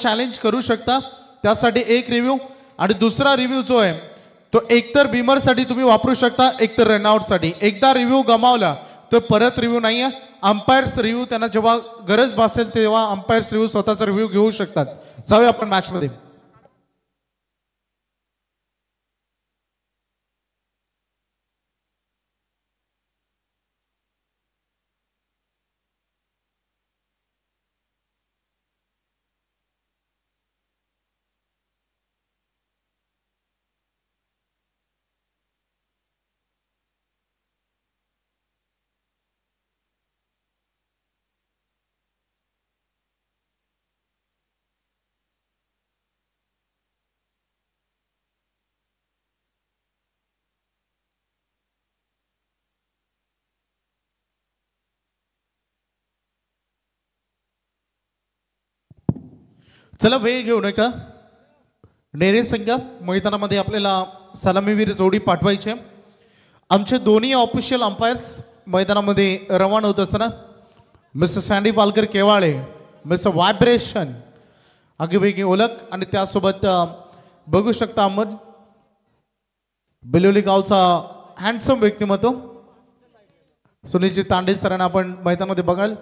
Challenge करू शकता, त्यासाठी एक रिव्ह्यू आणि दुसरा रिव्ह्यू जो आहे तो एकतर बीमरसाठी तुम्ही वापरू शकता, एकतर रनआउटसाठी. एकदा रिव्ह्यू गमावला तर परत रिव्ह्यू नाही आहे. अंपायर्स रिव्ह्यू त्यांना जेव्हा गरज भासेल तेव्हा अंपायर्स रिव्ह्यू स्वतःचा रिव्ह्यू घेऊ शकतात. जाऊया आपण मॅचमध्ये. चला वेळ घेऊ नका. नेरे संघ मैदानामध्ये आपल्याला सलामीवीर जोडी पाठवायची. आमचे दोन्ही ऑफिशियल अंपायर्स मैदानामध्ये रवाना होत असताना mister Sandy Palkar Kewale, mister vibration आगीवेगी ओळख आणि त्यासोबत बघू शकता आपण बिलोली गावचा हँडसम व्यक्तिमत्व सुनीलजी तांडे सरांना आपण मैदानामध्ये बघाल.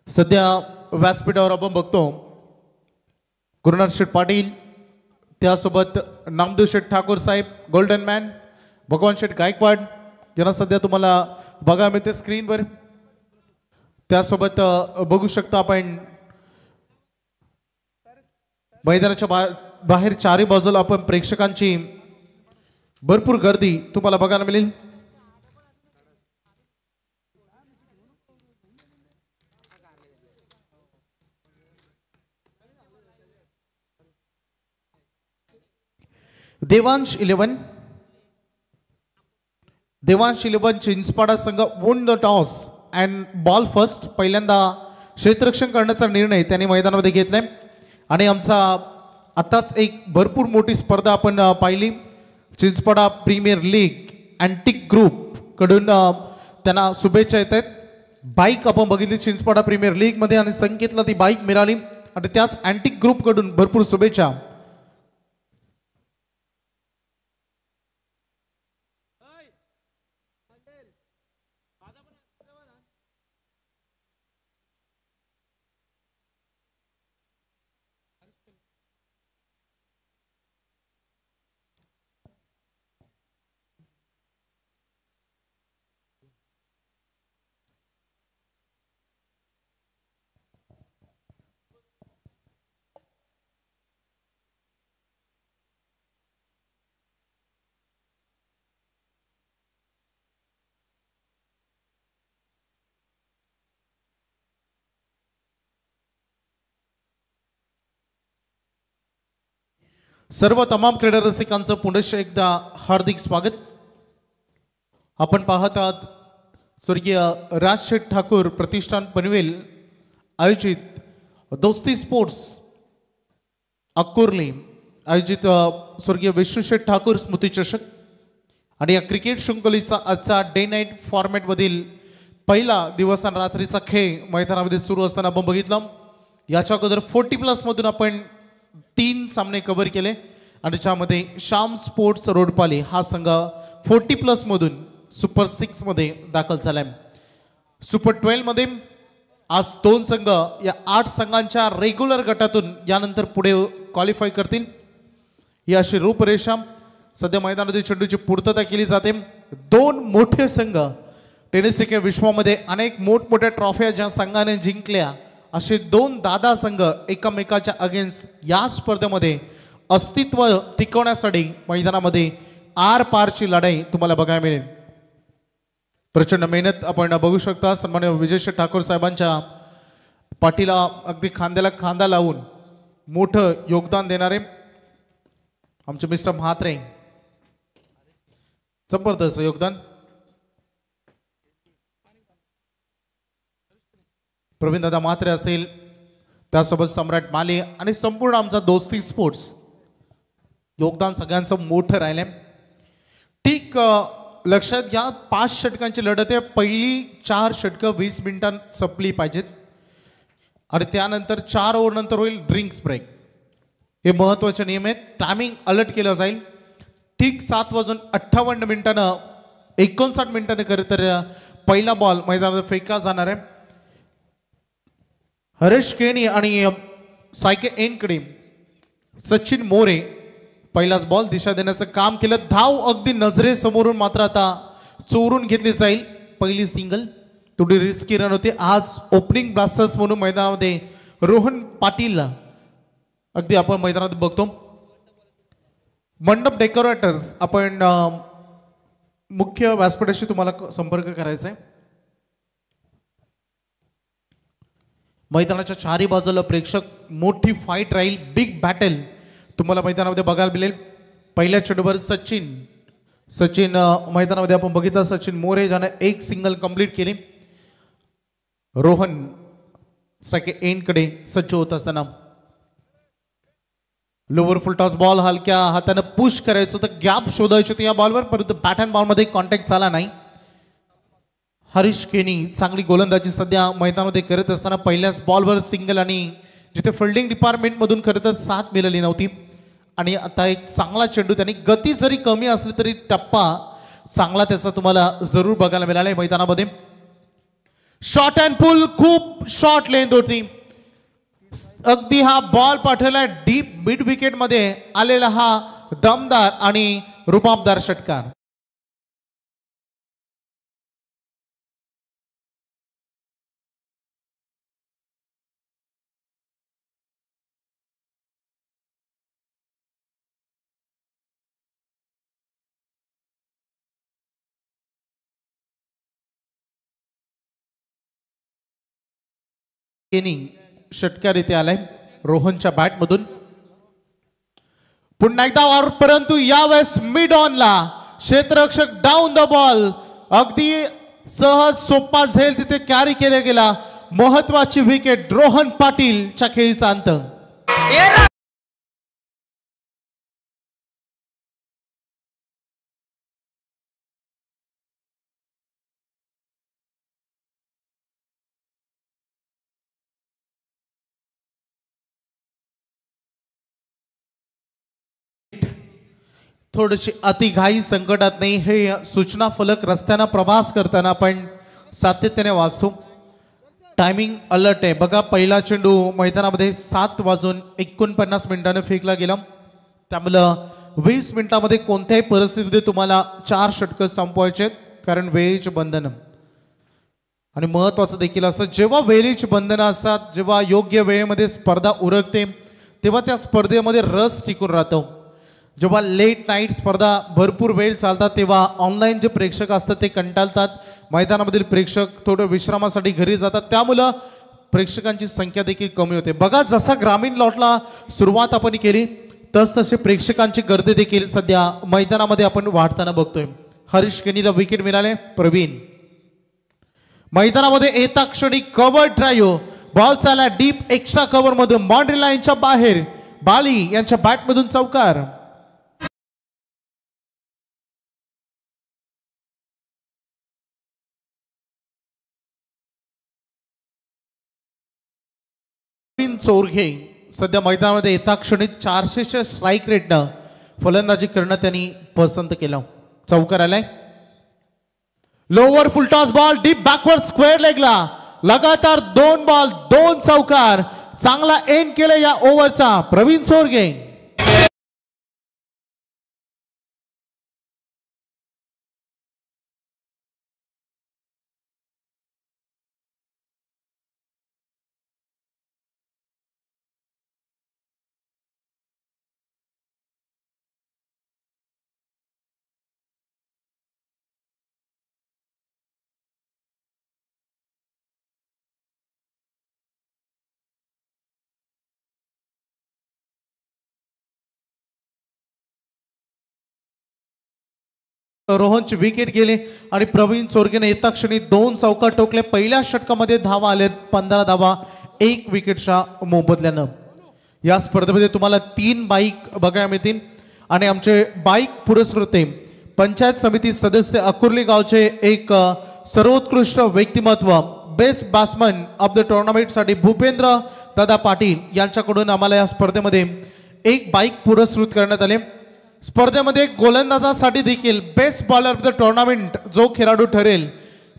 सध्या व्यासपीठावर आपण बघतो गुरुनाथ शेठ पाटील, त्यासोबत नामदेव शेठ ठाकूर साहेब गोल्डन मॅन, भगवान शेठ गायकवाड यांना सध्या तुम्हाला बघा मिळते स्क्रीनवर. त्यासोबत बघू शकता आपण मैदानाच्या बाहेर चारी बाजूला आपण प्रेक्षकांची भरपूर गर्दी तुम्हाला बघायला मिळेल. देवांश 11 चिंचपाडा संघ won the toss and ball first. पहिल्यांदा क्षेत्ररक्षण करण्याचा निर्णय त्यांनी मैदानामध्ये घेतलाय आणि आमचा आताच एक भरपूर मोठी स्पर्धा आपण पाहिली. Chinchpada premier league antique group कडून त्यांना शुभेच्छा येत आहेत. बाईक आपण बघितली चिंचपाडा प्रीमियर लीग मध्ये आणि संकेतला ती बाईक मिळाली आणि त्याच अँटिक ग्रुप कडून भरपूर शुभेच्छा. सर्व तमाम क्रीडा रसिकांचं पुनश्च एकदा हार्दिक स्वागत. आपण पाहत आहात स्वर्गीय राजशेठ ठाकूर प्रतिष्ठान पनवेल आयोजित दोस्ती स्पोर्ट्स अक्कोर्ली आयोजित स्वर्गीय विष्णुशेठ ठाकूर स्मृती चषक आणि या क्रिकेट शृंखलेचा आजचा डे नाईट फॉर्मॅटमधील पहिला दिवस आणि रात्रीचा खेळ मैदानामध्ये सुरू असताना आपण बघितलं. याच्या अगोदर 40+ मधून आपण 3 सामने कव्हर केले आणि त्यामध्ये श्याम स्पोर्ट्स रोडपाली हा संघ 40+ मधून सुपर 6 मध्ये दाखल झालाय. सुपर 12 मध्ये आज 2 संघ या 8 संघांच्या रेग्युलर गटातून यानंतर पुढे क्वालिफाय करतील. ही अशी रूपरेषा सध्या मैदानातील चेंडूची पूर्तता केली जाते. 2 मोठे संघ टेनिस क्रिकेट विश्वामध्ये अनेक मोठमोठ्या ट्रॉफ्या ज्या संघाने जिंकल्या असे 2 दादा संघ एकमेकाच्या अगेन्स्ट या स्पर्धेमध्ये अस्तित्व टिकवण्यासाठी मैदानामध्ये आर पारची लढाई तुम्हाला बघायला मिळेल. प्रचंड मेहनत आपण बघू शकता. सन्माननीय विजयशेठ ठाकूर साहेबांच्या पाठीला अगदी खांद्याला खांदा लावून मोठं योगदान देणारे आमचे मिस्टर म्हात्रे, जबरदस्त योगदान. प्रवीण दादा म्हात्रे असेल, त्यासोबत सम्राट माले आणि संपूर्ण आमचा दोस्ती स्पोर्ट्स योगदान सगळ्यांचं मोठं राहिलंय. ठीक लक्षात घ्या, 5 षटकांची लढत आहे. पहिली 4 षटकं 20 मिनिटांत संपली पाहिजेत आणि त्यानंतर 4 ओव्हर नंतर होईल ड्रिंक्स ब्रेक. हे महत्त्वाचे नियम आहेत. टायमिंग अलर्ट केलं जाईल. ठीक 7:58 59 मिनिटांनी खरं तर पहिला बॉल मैदानात फेका जाणार आहे. हरीश केनी आणि सायके एनकडे सचिन मोरे पहिलाच बॉल दिशा देण्याचं काम केलं. धाव अगदी नजरेसमोरून मात्र आता चोरून घेतली जाईल. पहिली सिंगल थोडी रिस्की रन होती. आज ओपनिंग ब्लास्टर्स म्हणून मैदानामध्ये रोहन पाटील अगदी आपण मैदानात बघतो. मंडप डेकोरेटर्स आपण मुख्य व्यासपीठाशी तुम्हाला संपर्क करायचा आहे. मैदानाच्या चारी बाजूला प्रेक्षक, मोठी फाईट राहील. बिग बॅटल तुम्हाला मैदानामध्ये बघायला मिळेल. पहिल्या चेंडूवर सचिन मैदानामध्ये आपण बघितलं. सचिन मोरे ज्याने एक सिंगल कंप्लीट केली. रोहन स्ट्राइक एंडकडे सज्ज होत असताना लोअर फुल टॉस बॉल हलक्या हाताने पुश करायचं होतं, गॅप शोधायचं होतं या बॉलवर, परंतु बॅट अँड बॉलमध्ये कॉन्टॅक्ट झाला नाही. हरीश केनी चांगली गोलंदाजी सध्या मैदानामध्ये करत असताना पहिल्याच बॉलवर सिंगल आणि जिथे फिल्डिंग डिपार्टमेंटमधून खरं तर साथ मिळाली नव्हती आणि आता एक चांगला चेंडू, त्यांनी गती जरी कमी असली तरी टप्पा चांगला त्याचा तुम्हाला जरूर बघायला मिळाला मैदानामध्ये. शॉर्ट अँड पुल, खूप शॉर्ट लेंथ होती. अगदी हा बॉल पाठवला डीप मिड विकेट मध्ये आलेला हा दमदार आणि रुबाबदार षटकार. षटकार इथे आलाय रोहनच्या बॅट मधून. पुन्हा एकदा वार, परंतु यावेळेस मिड ऑनला क्षेत्ररक्षक डाऊन द बॉल अगदी सहज सोपा झेल तिथे कॅरी केला गेला. महत्वाची विकेट रोहन पाटीलच्या खेळीचा अंत. थोडीशी अतिघाई संकटात नाही, हे सूचना फलक रस्त्याने प्रवास करताना आपण सातत्याने वाचतो. टायमिंग अलर्ट आहे बघा. पहिला चेंडू मैदानामध्ये 7:49 फेकला गेला. त्यामुळं 20 मिनिटांमध्ये कोणत्याही परिस्थितीमध्ये तुम्हाला 4 षटकं संपवायचे आहेत, कारण वेळेची बंधनं. आणि महत्वाचं देखील असतं, जेव्हा वेळेची बंधनं असतात, जेव्हा योग्य वेळेमध्ये स्पर्धा उरकते, तेव्हा त्या स्पर्धेमध्ये रस टिकून राहतो. जेव्हा लेट नाईट स्पर्धा भरपूर वेळ चालतात, तेव्हा ऑनलाईन जे प्रेक्षक असतात ते कंटाळतात. मैदानामधील प्रेक्षक थोडं विश्रामासाठी घरी जातात, त्यामुळं प्रेक्षकांची संख्या देखील कमी होते. बघा, जसा ग्रामीण लॉटला सुरुवात आपण केली तसतसे प्रेक्षकांची गर्दी देखील सध्या मैदानामध्ये आपण वाढताना बघतोय. हरीश केनीला विकेट मिळाले. प्रवीण मैदानामध्ये येता क्षणी कव्हर ड्राईव्ह, बॉल चालला डीप एक्स्ट्रा कव्हर मधून बाउंड्री लाईनच्या बाहेर. बाली यांच्या बॅटमधून चौकार. चोरघे सध्या मैदानामध्ये येता क्षणी 400च्या स्ट्राईक रेटनं फलंदाजी करणं त्यांनी पसंत केलं. चौकार आलाय. Lower full toss ball deep backward square लेगला लगातार 2 बॉल 2 चौकार. चांगला एंड केलं या ओव्हरचा प्रवीण चोरघे. रोहनची विकेट गेली आणि प्रवीण चोरगेने येता क्षणी 2 चौकार टोकले. पहिल्या षटकामध्ये धावा आले 15 धावा 1 विकेटच्या मोबदल्यानं. या स्पर्धेमध्ये तुम्हाला 3 बाईक बघायला मिळतील. आणि आमचे बाईक पुरस्कृते पंचायत समिती सदस्य अकुर्ली गावचे एक सर्वोत्कृष्ट व्यक्तिमत्व बेस्ट बॅट्समन ऑफ द टुर्नामेंटसाठी भूपेंद्र दादा पाटील यांच्याकडून आम्हाला या स्पर्धेमध्ये एक बाईक पुरस्कृत करण्यात आले। स्पर्धेमध्ये गोलंदाजासाठी देखील best bowler of the tournament जो खेळाडू ठरेल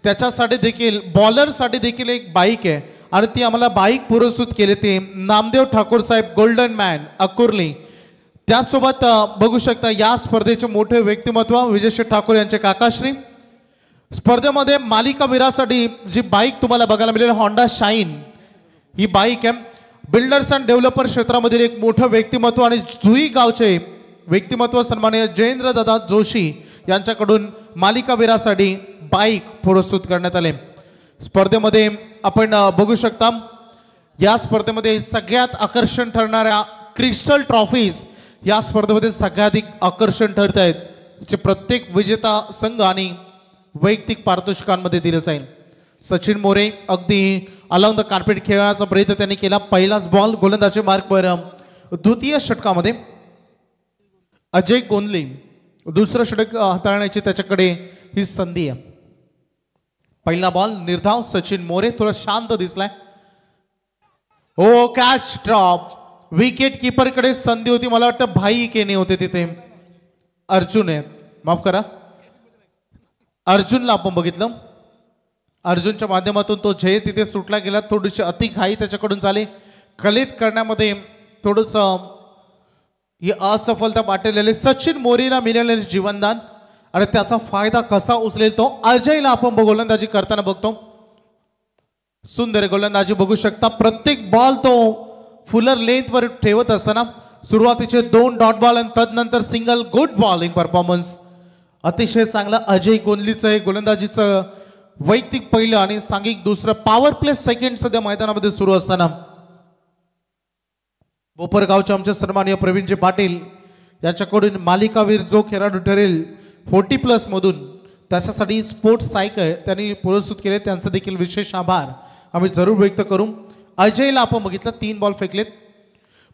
त्याच्यासाठी देखील बॉलरसाठी देखील एक बाईक आहे आणि ती आम्हाला बाईक पुरस्कृत केली ते नामदेव ठाकूर साहेब गोल्डन मॅन अकुर्ली। त्यासोबत बघू शकता या स्पर्धेचे मोठे व्यक्तिमत्व विजयश्री ठाकूर यांचे काकाश्री। स्पर्धेमध्ये मालिकावीरासाठी जी बाईक तुम्हाला बघायला मिळेल होंडा शाईन ही बाईक आहे। बिल्डर्स अँड डेव्हलपर क्षेत्रामधील एक मोठं व्यक्तिमत्व आणि जुई गावचे व्यक्तिमत्व सन्माननीय जयेंद्र दादा जोशी यांच्याकडून मालिकावीरासाठी बाईक पुरस्कृत करण्यात आले। स्पर्धेमध्ये आपण बघू शकता या स्पर्धेमध्ये सगळ्यात आकर्षण ठरणाऱ्या क्रिस्टल ट्रॉफीज या स्पर्धेमध्ये सगळ्याधिक आकर्षण ठरत आहेत। प्रत्येक विजेता संघ आणि वैयक्तिक पारितोषिकांमध्ये दिले जाईल। सचिन मोरे अगदी अलॉंग द कार्पेट खेळण्याचा प्रयत्न त्यांनी केला। पहिलाच बॉल गोलंदाजी मार्कवर द्वितीय षटकामध्ये अजय गोंदले दुसरं षटक हाताळण्याची त्याच्याकडे ही संधी आहे। पहिला बॉल निर्धाव सचिन मोरे थोडा शांत दिसलाय। ओ कॅच ड्रॉप विकेट कीपर कडे संधी होती मला वाटतं भाई केने होते तिथे अर्जुन आहे माफ करा अर्जुनला आपण बघितलं अर्जुनच्या माध्यमातून तो जय तिथे सुटला गेला। थोडीशी अति घाई त्याच्याकडून झाली कलेक्ट करण्यामध्ये थोडस ही असफलता वाटलेली सचिन मोरेला मिळालेले जीवनदान आणि त्याचा फायदा कसा उचलेल तो अजयला आपण गोलंदाजी करताना बघतो। सुंदर गोलंदाजी बघू शकता प्रत्येक बॉल तो फुलर लेंथ वर ठेवत असताना सुरुवातीचे 2 डॉट बॉल आणि तदनंतर सिंगल गुड बॉलिंग परफॉर्मन्स अतिशय चांगला अजय गोंदलीचं हे गोलंदाजीचं वैयक्तिक पहिलं आणि सांघिक दुसरं पॉवर प्ले सेकंड सध्या मैदानामध्ये सुरू असताना बोपरगावचे आमचे सन्माननीय प्रवीणजी पाटील यांच्याकडून मालिकावीर जो खेळाडू ठरेल 40+ मधून त्याच्यासाठी स्पोर्ट्स सायकल त्यांनी पुरस्कृत केले त्यांचा देखील विशेष आभार आम्ही जरूर व्यक्त करू। अजयला आपण बघितलं 3 बॉल फेकलेत।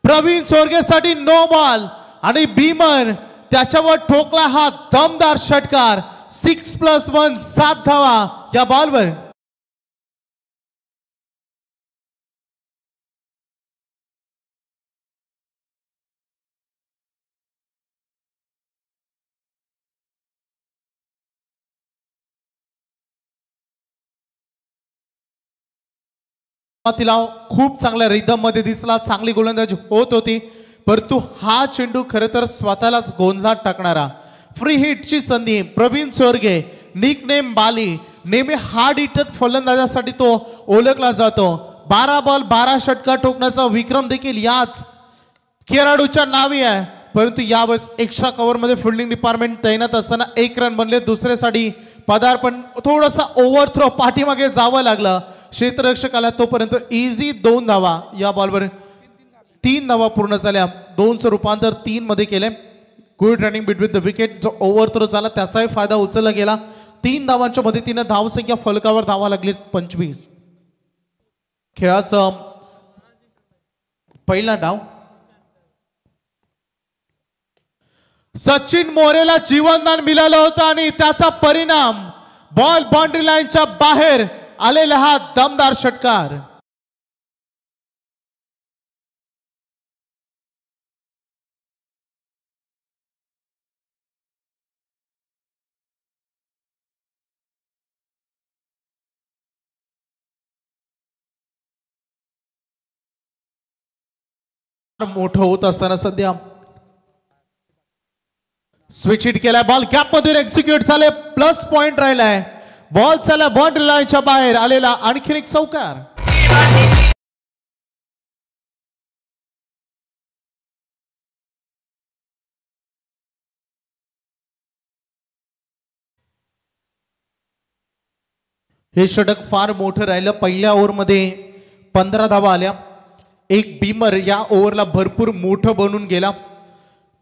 प्रवीण चोरगेसाठी नो बॉल आणि बीमर त्याच्यावर ठोकला हा दमदार षटकार 6+1 7 धावा या बॉलवर। तिला खूप चांगल्या रिदम मध्ये दिसला चांगली गोलंदाजी होत होती परंतु हा चेंडू खरं तर स्वतःलाच गोंधळात टाकणारा फ्री हिटची संधी प्रवीण चोरगे निकनेम बाली नेहमी हार्ड हिटर फलंदाजासाठी तो ओळखला जातो। 12 बॉल 12 षटकार ठोकण्याचा विक्रम देखील याच खेळाडूच्या नावी आहे परंतु यावेळेस एक्स्ट्रा कव्हर मध्ये फिल्डिंग डिपार्टमेंट तैनात असताना 1 रन बनले दुसऱ्यासाठी पदार्पण थोडासा ओव्हर थ्रो पाठीमागे जावं लागलं क्षेत्ररक्षकाला तोपर्यंत इझी 2 धावा या बॉलवर 3 धावा पूर्ण झाल्या 2चं रूपांतर 3 मध्ये केले। Good running between the wicket जो ओव्हर थ्रो झाला त्याचाही फायदा उचलला गेला 3 धावांच्या मदतीने धावसंख्या फलकावर धावा लागली 25। खेळाचा पहिला डाव सचिन मोरेला जीवनदान मिळालं होतं आणि त्याचा परिणाम बॉल बाउंड्री लाईनच्या बाहेर आलेला हा दमदार षटकार। मोठं होत असताना सध्या स्विच हिट केलाय बॉल गॅप मध्ये एक्झिक्यूट झाले प्लस पॉइंट राहिलाय बॉल चला बाउंड्री लाईनच्या बाहेर आलेला आणखी एक चौकार। हे षटक फार मोठं राहिलं पहिल्या ओव्हरमध्ये 15 धावा आल्या एक बीमर या ओव्हरला भरपूर मोठं बनून गेला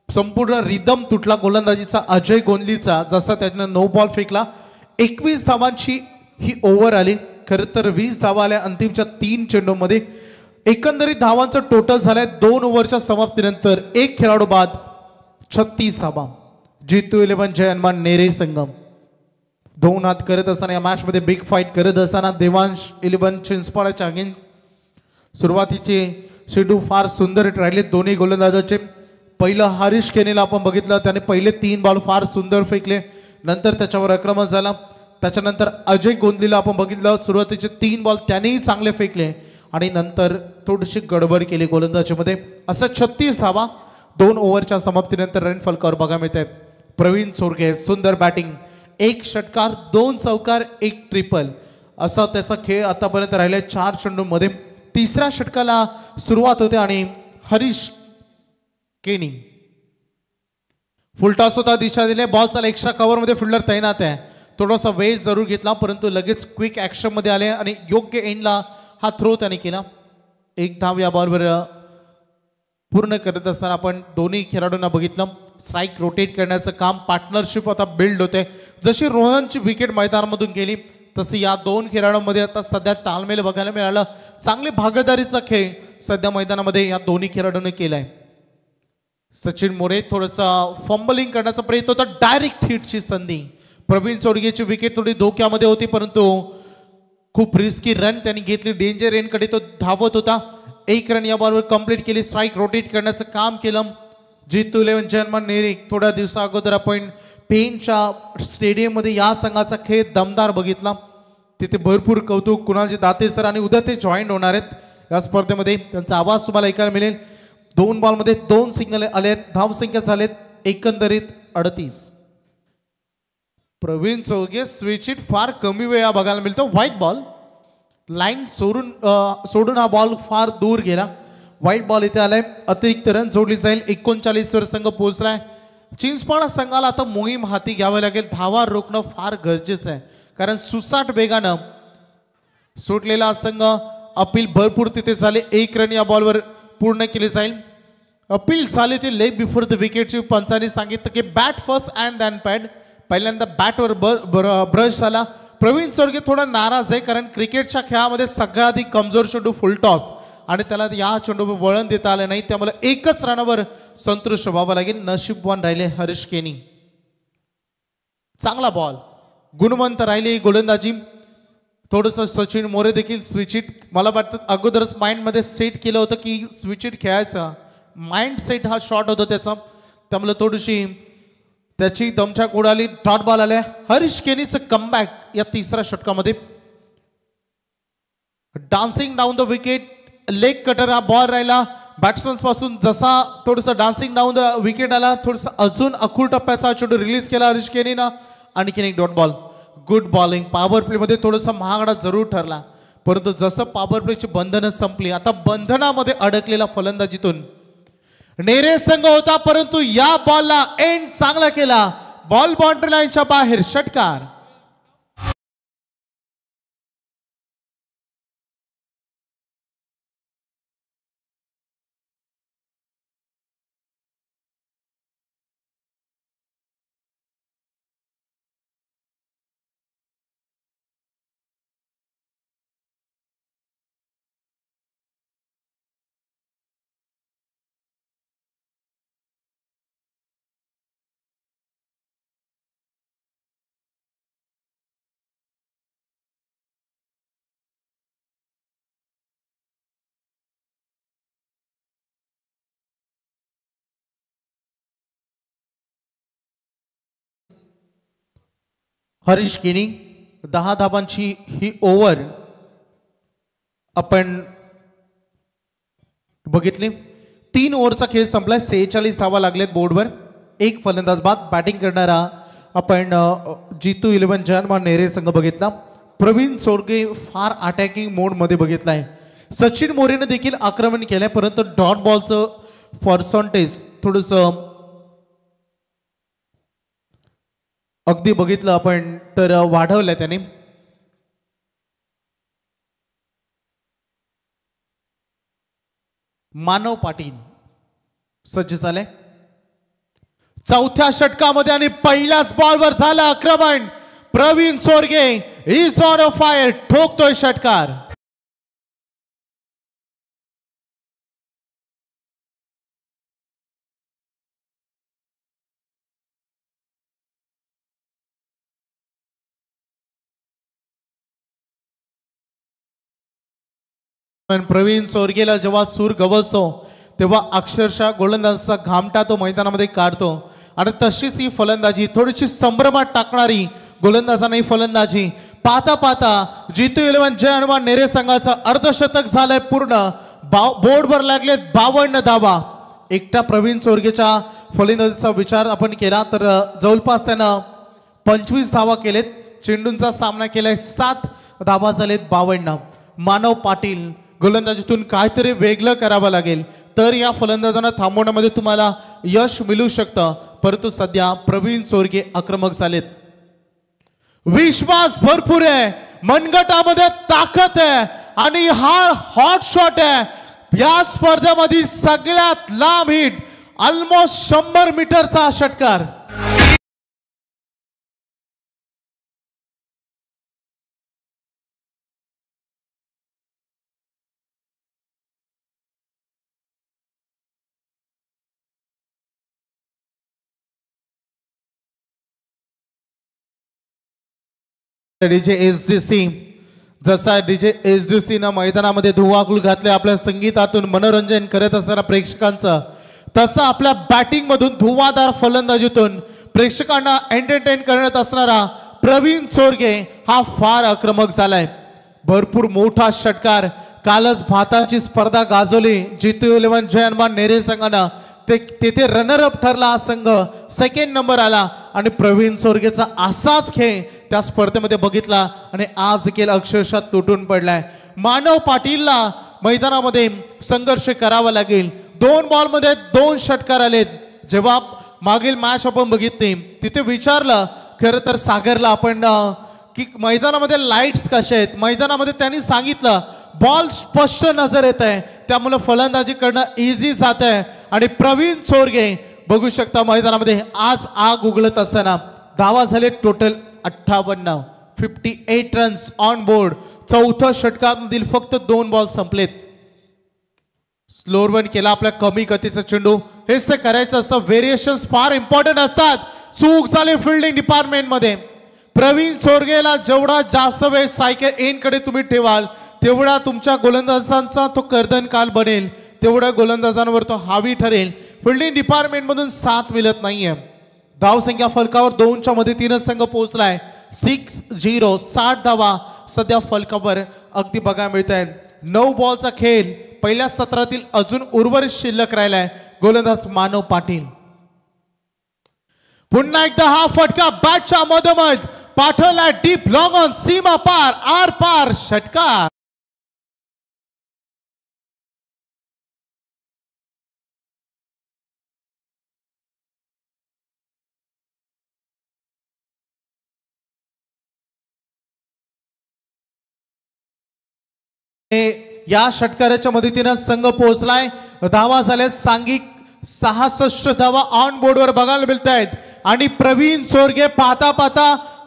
संपूर्ण रिदम तुटला गोलंदाजीचा अजय गोंदलीचा जसा त्याने 9 बॉल फेकला 21 धावांची ही ओव्हर आली खरं तर 20 धावा आल्या अंतिमच्या 3 चेंडूंमध्ये एकंदरीत धावांचं टोटल झालंय 2 ओव्हरच्या समाप्तीनंतर एक खेळाडू बाद 36 जितू 11 जयमान नेरे संगम. दोन हात करत असताना या मॅच मध्ये बिग फाईट करत असताना देवांश 11 चिंचपाडाच्या अगेन्स्ट. सुरुवातीचे शेडू फार सुंदर राहिले दोन्ही गोलंदाजाचे. पहिलं हरीश केनीला आपण बघितलं, त्याने पहिले 3 बॉल फार सुंदर फेकले, नंतर त्याच्यावर आक्रमण झाला. त्याच्यानंतर अजय गोंदलीला आपण बघितलं, सुरुवातीचे 3 बॉल त्यानेही चांगले फेकले आणि नंतर थोडीशी गडबड केली गोलंदाजीमध्ये. असं 36 धावा 2 ओव्हरच्या समाप्तीनंतर रन फलकावर बघा मिळत आहेत. प्रवीण सोरगे सुंदर बॅटिंग, 1 षटकार 2 चौकार 1 ट्रिपल असा त्याचा खेळ आतापर्यंत राहिलाय 4 चेंडूंमध्ये. तिसऱ्या षटकाला सुरुवात होते आणि हरीश केनी फुलटॉस होता, दिशा दिले, बॉल चाल एक्स्ट्रा कव्हर मध्ये फिल्डर तैनात आहे. थोडासा वेळ जरूर घेतला परंतु लगेच क्विक ऍक्शन मध्ये आले आणि योग्य एंडला हा थ्रो त्याने केला. 1 धाव या बॉलवर पूर्ण करत असताना आपण दोन्ही खेळाडूंना बघितलं. स्ट्राईक रोटेट करण्याचं काम, पार्टनरशिप आता बिल्ड होते. जशी रोहनची विकेट मैदानामधून गेली तसे या 2 खेळाडूंमध्ये आता सध्या ताळमेळ बघायला मिळालं. चांगले भागीदारीचा खेळ सध्या मैदानामध्ये या दोन्ही खेळाडूंनी केलाय. सचिन मोरे थोडंसा फंबलिंग करण्याचा प्रयत्न होता, डायरेक्ट हिटची संधी. प्रवीण सोडगेची विकेट थोडी धोक्यामध्ये होती परंतु खूप रिस्की रन त्यांनी घेतली. डेंजर रेनकडे तो धावत होता. 1 रन या बॉलवर कंप्लीट केली. स्ट्राईक रोटेट करण्याचं काम केलं. जितू 11 जयमान नेरे. थोड्या दिवसा अगोदर आपण पेनच्या स्टेडियममध्ये या संघाचा खेळ दमदार बघितला. तिथे भरपूर कौतुक. कुणालजी दाते सर आणि उद्या ते जॉईन होणार आहेत या स्पर्धेमध्ये. त्यांचा आवाज तुम्हाला ऐकायला मिळेल. 2 बॉलमध्ये 2 सिंगल आलेत. धावसंख्या झालेत एकंदरीत 38. प्रवीण सोरगे स्विच इट फार कमी वेळा बघायला मिळतो. व्हाईट बॉल लाईन सोडून हा बॉल फार दूर गेला. व्हाईट बॉल इथे आलाय. अतिरिक्त रन जोडली जाईल. 39 वर संघ पोहोचलाय. चिंचपाडा संघाला आता मोहीम हाती घ्यावी लागेल. धावा रोखणं फार गरजेचं आहे कारण सुसाट वेगानं सुटलेला संघ. अपील भरपूर तिथे झाले. 1 रन या बॉलवर पूर्ण केले जाईल. अपील झाले ते लेग बिफोर द विकेटची. पंचांनी सांगितलं की bat first and then pad. पहिल्यांदा बॅटवर ब्रश झाला. प्रवीण सोरगे थोडा नाराज आहे कारण क्रिकेटच्या खेळामध्ये सगळ्यात अधिक कमजोर चेंडू फुलटॉस आणि त्याला या चेंडूवर वळण देता आलं नाही, त्यामुळे 1च रनावर संतुष्ट व्हावं लागेल. नशीबवान राहिले हरीश केनी. चांगला बॉल, गुणवंत राहिली गोलंदाजी. थोडंसं सचिन मोरे देखील स्विच इट, मला वाटतं अगोदरच माइंडमध्ये सेट केलं होतं की स्विच इट खेळायचा. माइंड सेट हा शॉट होता त्याचा, त्यामुळे थोडीशी त्याची दमछाक उडाली. डॉट बॉल आल्या. हरीश केनीचं कमबॅक या 3ऱ्या षटकामध्ये. Dancing down the wicket, leg cutter हा बॉल राहिला बॅट्समन पासून. जसा थोडंसं डान्सिंग डाऊन द विकेट आला, थोडंसं अजून अखूर टप्प्याचा चेंडू रिलीज केला हरीश केनीनं. आणखीन एक dot ball. Good bowling. Power play मध्ये थोडासा महागडा जरूर ठरला परंतु जसं पॉवर प्लेची बंधनं संपली, आता बंधनामध्ये अडकलेला फलंदाजीतून नेरे संघ होता परंतु या बॉलला एंड चांगला केला. बॉल बाउंड्री लाईनच्या बाहेर, षटकार. हरीश केनी 10 धावांची ही ओव्हर आपण बघितली. 3 ओव्हरचा खेळ संपलाय. 46 धावा लागलेत बोर्डवर. 1 फलंदाज बाद. बॅटिंग करणारा आपण जितू 11 जयमान नेरे संघ बघितला. प्रवीण सोरगे फार अटॅकिंग मोड मध्ये बघितलाय. सचिन मोरेने देखील आक्रमण केलंय परंतु डॉट बॉलचं पर्सेंटेज थोडंसं अगदी बघितलं आपण तर वाढवलंय त्याने. मानव पाटील सज्ज झाले 4थ्या षटकामध्ये आणि पहिल्याच बॉलवर झालं आक्रमण. Praveen Sorge is on a fire. ठोकतोय षटकार. पण प्रवीण सोरगेला जेव्हा सूर गवसतो तेव्हा अक्षरशः गोलंदाजाचा घामटा तो मैदानामध्ये काढतो आणि तशीच ही फलंदाजी थोडीशी संभ्रमात टाकणारी गोलंदाजाने फलंदाजी पाहता पाहता जीतू 11 जय हनुमान नेरे संघाचा अर्धशतक झालंय पूर्ण बोर्डवर लागले 52 धावा एकटा प्रवीण सोरगेच्या फलंदाजीचा विचार आपण केला तर जवळपास त्यानं 25 धावा केलेत चेंडूंचा सामना केलाय 7 धावा झालेत 52 मानव पाटील गोलंदाजीतून काहीतरी वेगळं करावं लागेल तर या फलंदाजांना थांबवण्यामध्ये तुम्हाला यश मिळू शकतं परंतु सध्या प्रवीण सोरगे आक्रमक झालेत विश्वास भरपूर आहे मनगटामध्ये ताकद आहे आणि हा हॉट शॉट आहे या स्पर्धेमध्ये सगळ्यात लांब हिट ऑलमोस्ट 100 मीटरचा षटकार डीजे एसडीसी जसा डीजे एसडीसी न मैदानामध्ये धुवाकूळ घातले आपल्या संगीतातून मनोरंजन करत असणाऱ्या प्रेक्षकांचं तसं आपल्या बॅटिंग मधून धुवाधार फलंदाजीतून प्रेक्षकांना एंटरटेन करत असणारा प्रवीण सोरगे हा फार आक्रमक झालाय भरपूर मोठा षटकार कालच भारताची स्पर्धा गाजवली जीतू 11 जय हनुमान नेरे संघानं तेथे रनर अप ठरला हा संघ सेकंड नंबर आला आणि प्रवीण सोरगेचा असाच खेळ त्या स्पर्धेमध्ये बघितला आणि आज देखील अक्षरशः तुटून पडलाय मानव पाटीलला मैदानामध्ये संघर्ष करावा लागेल 2 बॉलमध्ये 2 षटकार आलेत जेव्हा मागील मॅच आपण बघितली तिथे विचारलं खरं तर सागरला आपण की मैदानामध्ये लाईट्स कशा आहेत मैदानामध्ये त्यांनी सांगितलं बॉल स्पष्ट नजर येत आहे त्यामुळे फलंदाजी करणं इझी जात आहे आणि प्रवीण सोरगे बघू शकता मैदानामध्ये आज आग उघडत असताना धावा झाले टोटल 58 रन्स ऑन बोर्ड चौथं षटकामधील फक्त 2 बॉल संपलेत स्लोअर वन केला आपल्या कमी गतीचा चेंडू हेच ते करायचं असं व्हेरिएशन्स फार इम्पॉर्टंट असतात चूक झाली फिल्डिंग डिपार्टमेंट मध्ये प्रवीण सोरगेला जेवढा जास्त वेळ सायकल एन कडे तुम्ही ठेवाल तेवढा तुमच्या गोलंदाजांचा तो कर्दन काल बनेल तेवढ्या गोलंदाजांवर तो हावी ठरेल फिल्डिंग डिपार्टमेंट मधून साथ मिळत नाहीये धाव संख्या फलकावर 2च्या मदतीने संघ पोहोचलाय 6-0 60 धावा सध्या फलकावर अगदी बघायला मिळत आहेत 9 बॉलचा खेळ पहिल्या सत्रातील अजून उर्वरित शिल्लक राहिलाय गोलंदाज मानव पाटील पुन्हा एकदा हा फटका बॅटच्या मधोमध पाठवला डीप लॉंग ऑन सीमा पार आर पार षटकार या षटकाराच्या मदतीने संघ पोहोचलाय धावा झाल्या सांघिक 66 धावा ऑन बोर्ड वर बघायला मिळत आहेत आणि प्रवीण सोरगे पाहता पाहता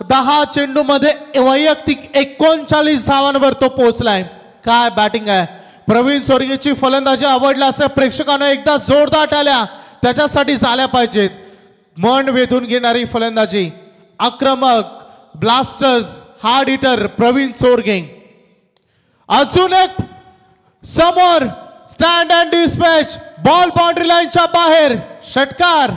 10 चेंडू मध्ये वैयक्तिक 39 धावांवर तो पोहोचलाय काय बॅटिंग आहे प्रवीण सोरगेची फलंदाजी आवडला असं प्रेक्षकांना एकदा जोरदार टाळ्या त्याच्यासाठी झाल्या पाहिजेत मन वेधून घेणारी फलंदाजी आक्रमक ब्लास्टर्स हार्ड हिटर प्रवीण सोरगे अजून एक समोर stand and dispatch ball boundary लाईनच्या बाहेर षटकार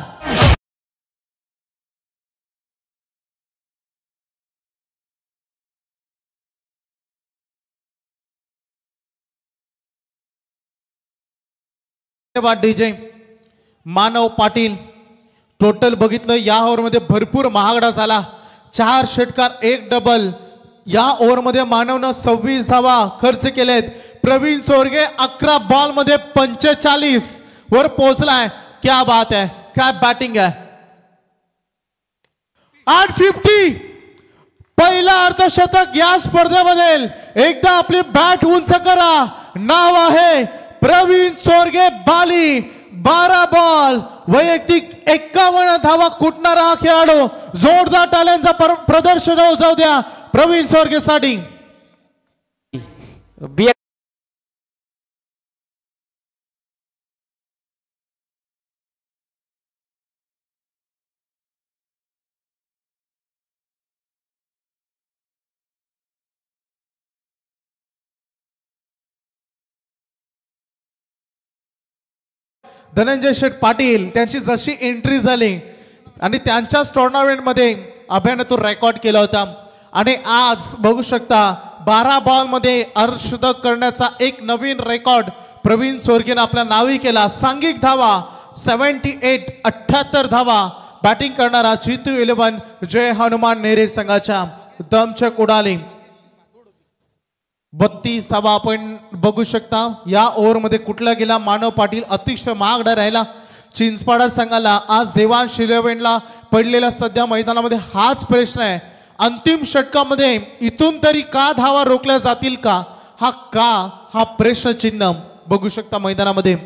डीजे मानव पाटील टोटल बघितलं या ओव्हरमध्ये भरपूर महागडा झाला 4 षटकार 1 डबल या ओव्हरमध्ये मानवनं 26 धावा खर्च केलेत प्रवीण सोरगे 11 बॉल मध्ये 45 वर पोहोचलाय क्या बात आहे काय बॅटिंग आहे 850 पहिला अर्धशतक या स्पर्धेमध्ये एकदा आपली बॅट उंच करा नाव आहे प्रवीण सोरगे बाली 12 बॉल वैयक्तिक 51 धावा कुटणारा हा खेळाडू जोरदार टाळ्यांचा प्रदर्शन जाऊ द्या प्रवीण सोरगे साठी धनंजय शेठ पाटील त्यांची जशी एंट्री झाली आणि त्यांच्याच टुर्नामेंटमध्ये अभ्याने तो रेकॉर्ड केला होता आणि आज बघू शकता 12 बॉल मध्ये अर्धशतक करण्याचा एक नवीन रेकॉर्ड प्रवीण सोरगेने आपल्या नावी केला। सांघिक धावा 78 धावा बॅटिंग करणारा जीतू 11 जय हनुमान नेरे संघाच्या दमछक उडाली। 32 आपण बघू शकता या ओव्हर मध्ये कुठला गेला मानव पाटील अतिशय महागडा राहिला चिंचपाडा संघाला। आज देवांश 11ला पडलेला सध्या मैदानामध्ये हाच प्रश्न आहे, अंतिम षटकामध्ये इथून तरी का धावा रोखल्या जातील का हा प्रश्न चिन्ह बघू शकता। मैदानामध्ये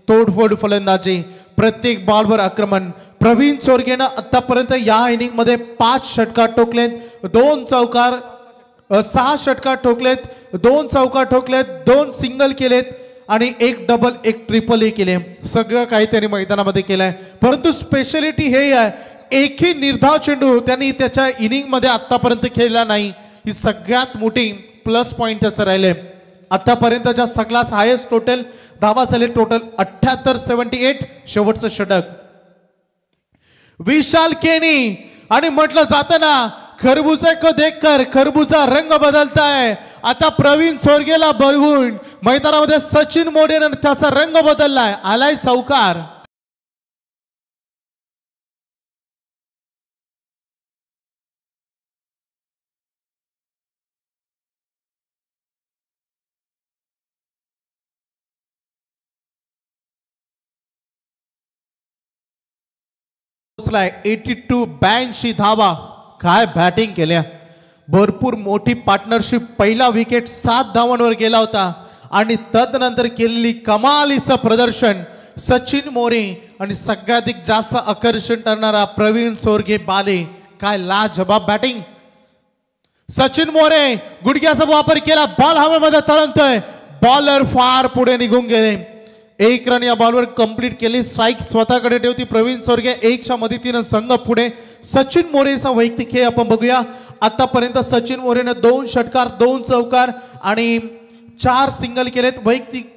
तोडफोड फलंदाजी, प्रत्येक बॉलवर आक्रमण। प्रवीण सोरगेने आतापर्यंत या इनिंग मध्ये 5 षटकार ठोकलेत, 2 चौकार 6 षटकार ठोकलेत, 2 चौकार ठोकलेत, 2 सिंगल केलेत आणि 1 डबल 1 ट्रिपल केले। सगळं काही त्यांनी मैदानामध्ये केलंय, परंतु स्पेशलिटी हे आहे एकही निर्धाव चेंडू त्यांनी त्याच्या इनिंग मध्ये आतापर्यंत खेळला नाही। ही सगळ्यात मोठी प्लस पॉइंट त्याचं राहिले। आतापर्यंतच्या सगळ्यात हायेस्ट टोटल धावा झाले, टोटल 78 शेवटचं षटक विशाल केनी। आणि म्हटलं जातं ना खरबूजे को देखकर खरबूजा रंग बदलता है, आता प्रवीण सोरगेला बघून मैदानामध्ये सचिन मोरेने त्याचा रंग बदललाय, आलाय चौकार। पोचलाय 82 धावा, काय बॅटिंग केल्या, भरपूर मोठी पार्टनरशिप। पहिला विकेट 7 धावांवर गेला होता आणि तदनंतर केलेली कमालीचं प्रदर्शन सचिन मोरे आणि सगळ्याधिक जास्त आकर्षण करणारा प्रवीण सोरगे बाले, काय लाजवाब बॅटिंग। सचिन मोरे गुडघ्याचा वापर केला, बॉल हवेमध्ये तरंगतोय, बॉलर फार पुढे निघून गेले। 1 रन या बॉलवर कंप्लीट केली, स्ट्राइक स्वतःकडे ठेवती प्रवीण सोरगे। 1च्या मदतीने संघ पुढे। सचिन मोरेचा वैयक्तिक खेळ आपण बघूया। आतापर्यंत सचिन मोरेने 2 षटकार 2 चौकार आणि 4 सिंगल केलेत। वैयक्तिक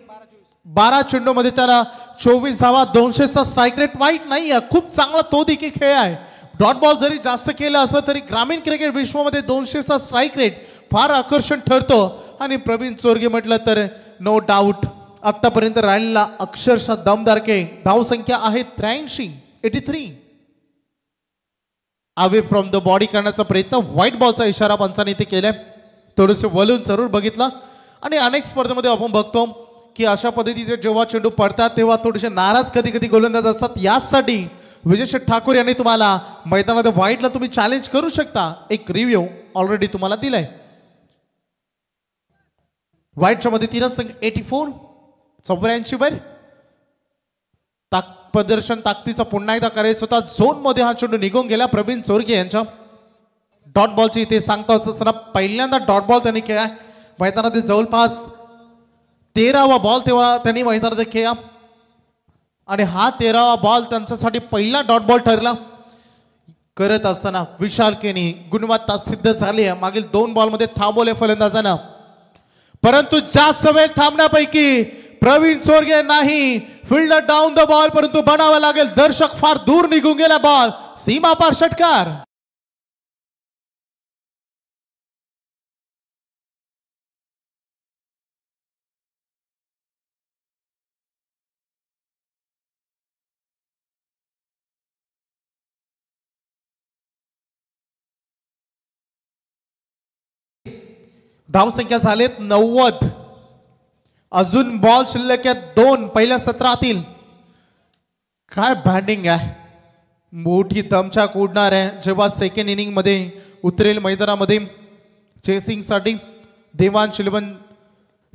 12 चेंडूमध्ये त्याला 24 धावा, 200चा स्ट्राइक रेट वाईट नाही आहे, खूप चांगला तो देखील खेळ आहे। डॉट बॉल जरी जास्त केला असलं तरी ग्रामीण क्रिकेट विश्वामध्ये 200चा स्ट्राइक रेट फार आकर्षण ठरतो आणि प्रवीण सोरगे म्हटलं तर नो डाऊट आतापर्यंत राहिलेला अक्षरशः दमदार के धावसंख्या आहे 83 अवे फ्रॉम द बॉडी करण्याचा प्रयत्न, व्हाईट बॉलचा इशारा पंचाने इथे केलाय। थोडंसं वलून जरूर बघितलं आणि अनेक स्पर्धेमध्ये आपण बघतो की अशा पद्धतीचे जेव्हा चेंडू पडतात तेव्हा थोडेसे नाराज कधी गोलंदाज असतात। यासाठी विजय ठाकूर यांनी तुम्हाला मैदानामध्ये व्हाईटला तुम्ही चॅलेंज करू शकता, एक रिव्ह्यू ऑलरेडी तुम्हाला दिलाय। व्हाईटच्या मदतीने संघ 84 वर प्रदर्शन ताकदीचा पुन्हा एकदा करायचं होता। झोन मध्ये हा चेंडू निघून गेला प्रवीण सोरगे यांच्या। डॉट बॉलची इथे सांगता असताना पहिल्यांदा डॉट बॉल त्यांनी खेळा मैदानात, जवळपास 13वा बॉल तेव्हा त्यांनी मैदानात खेळा आणि हा 13वा बॉल त्यांच्यासाठी पहिला डॉट बॉल ठरला। करत असताना विशाल केनी गुणवत्ता सिद्ध झाली आहे, मागील 2 बॉल मध्ये थांबवले फलंदाजांना, परंतु जास्त वेळ थांबण्यापैकी प्रवीण सोरगे नाही। फील्डर डाऊन द बॉल, परंतु बनावा लागेल, दर्शक फार दूर निघून गेला, बॉल सीमा पार षटकार। धावसंख्या झालेत 90, अजून बॉल शिल्लक आहेत 2 पहिल्या सत्रातील। काय बॅटिंग आहे, मोठी दमछाक उडणार आहे जेव्हा सेकंड इनिंग मध्ये उतरेल मैदानामध्ये चेसिंग साठी। देवांश 11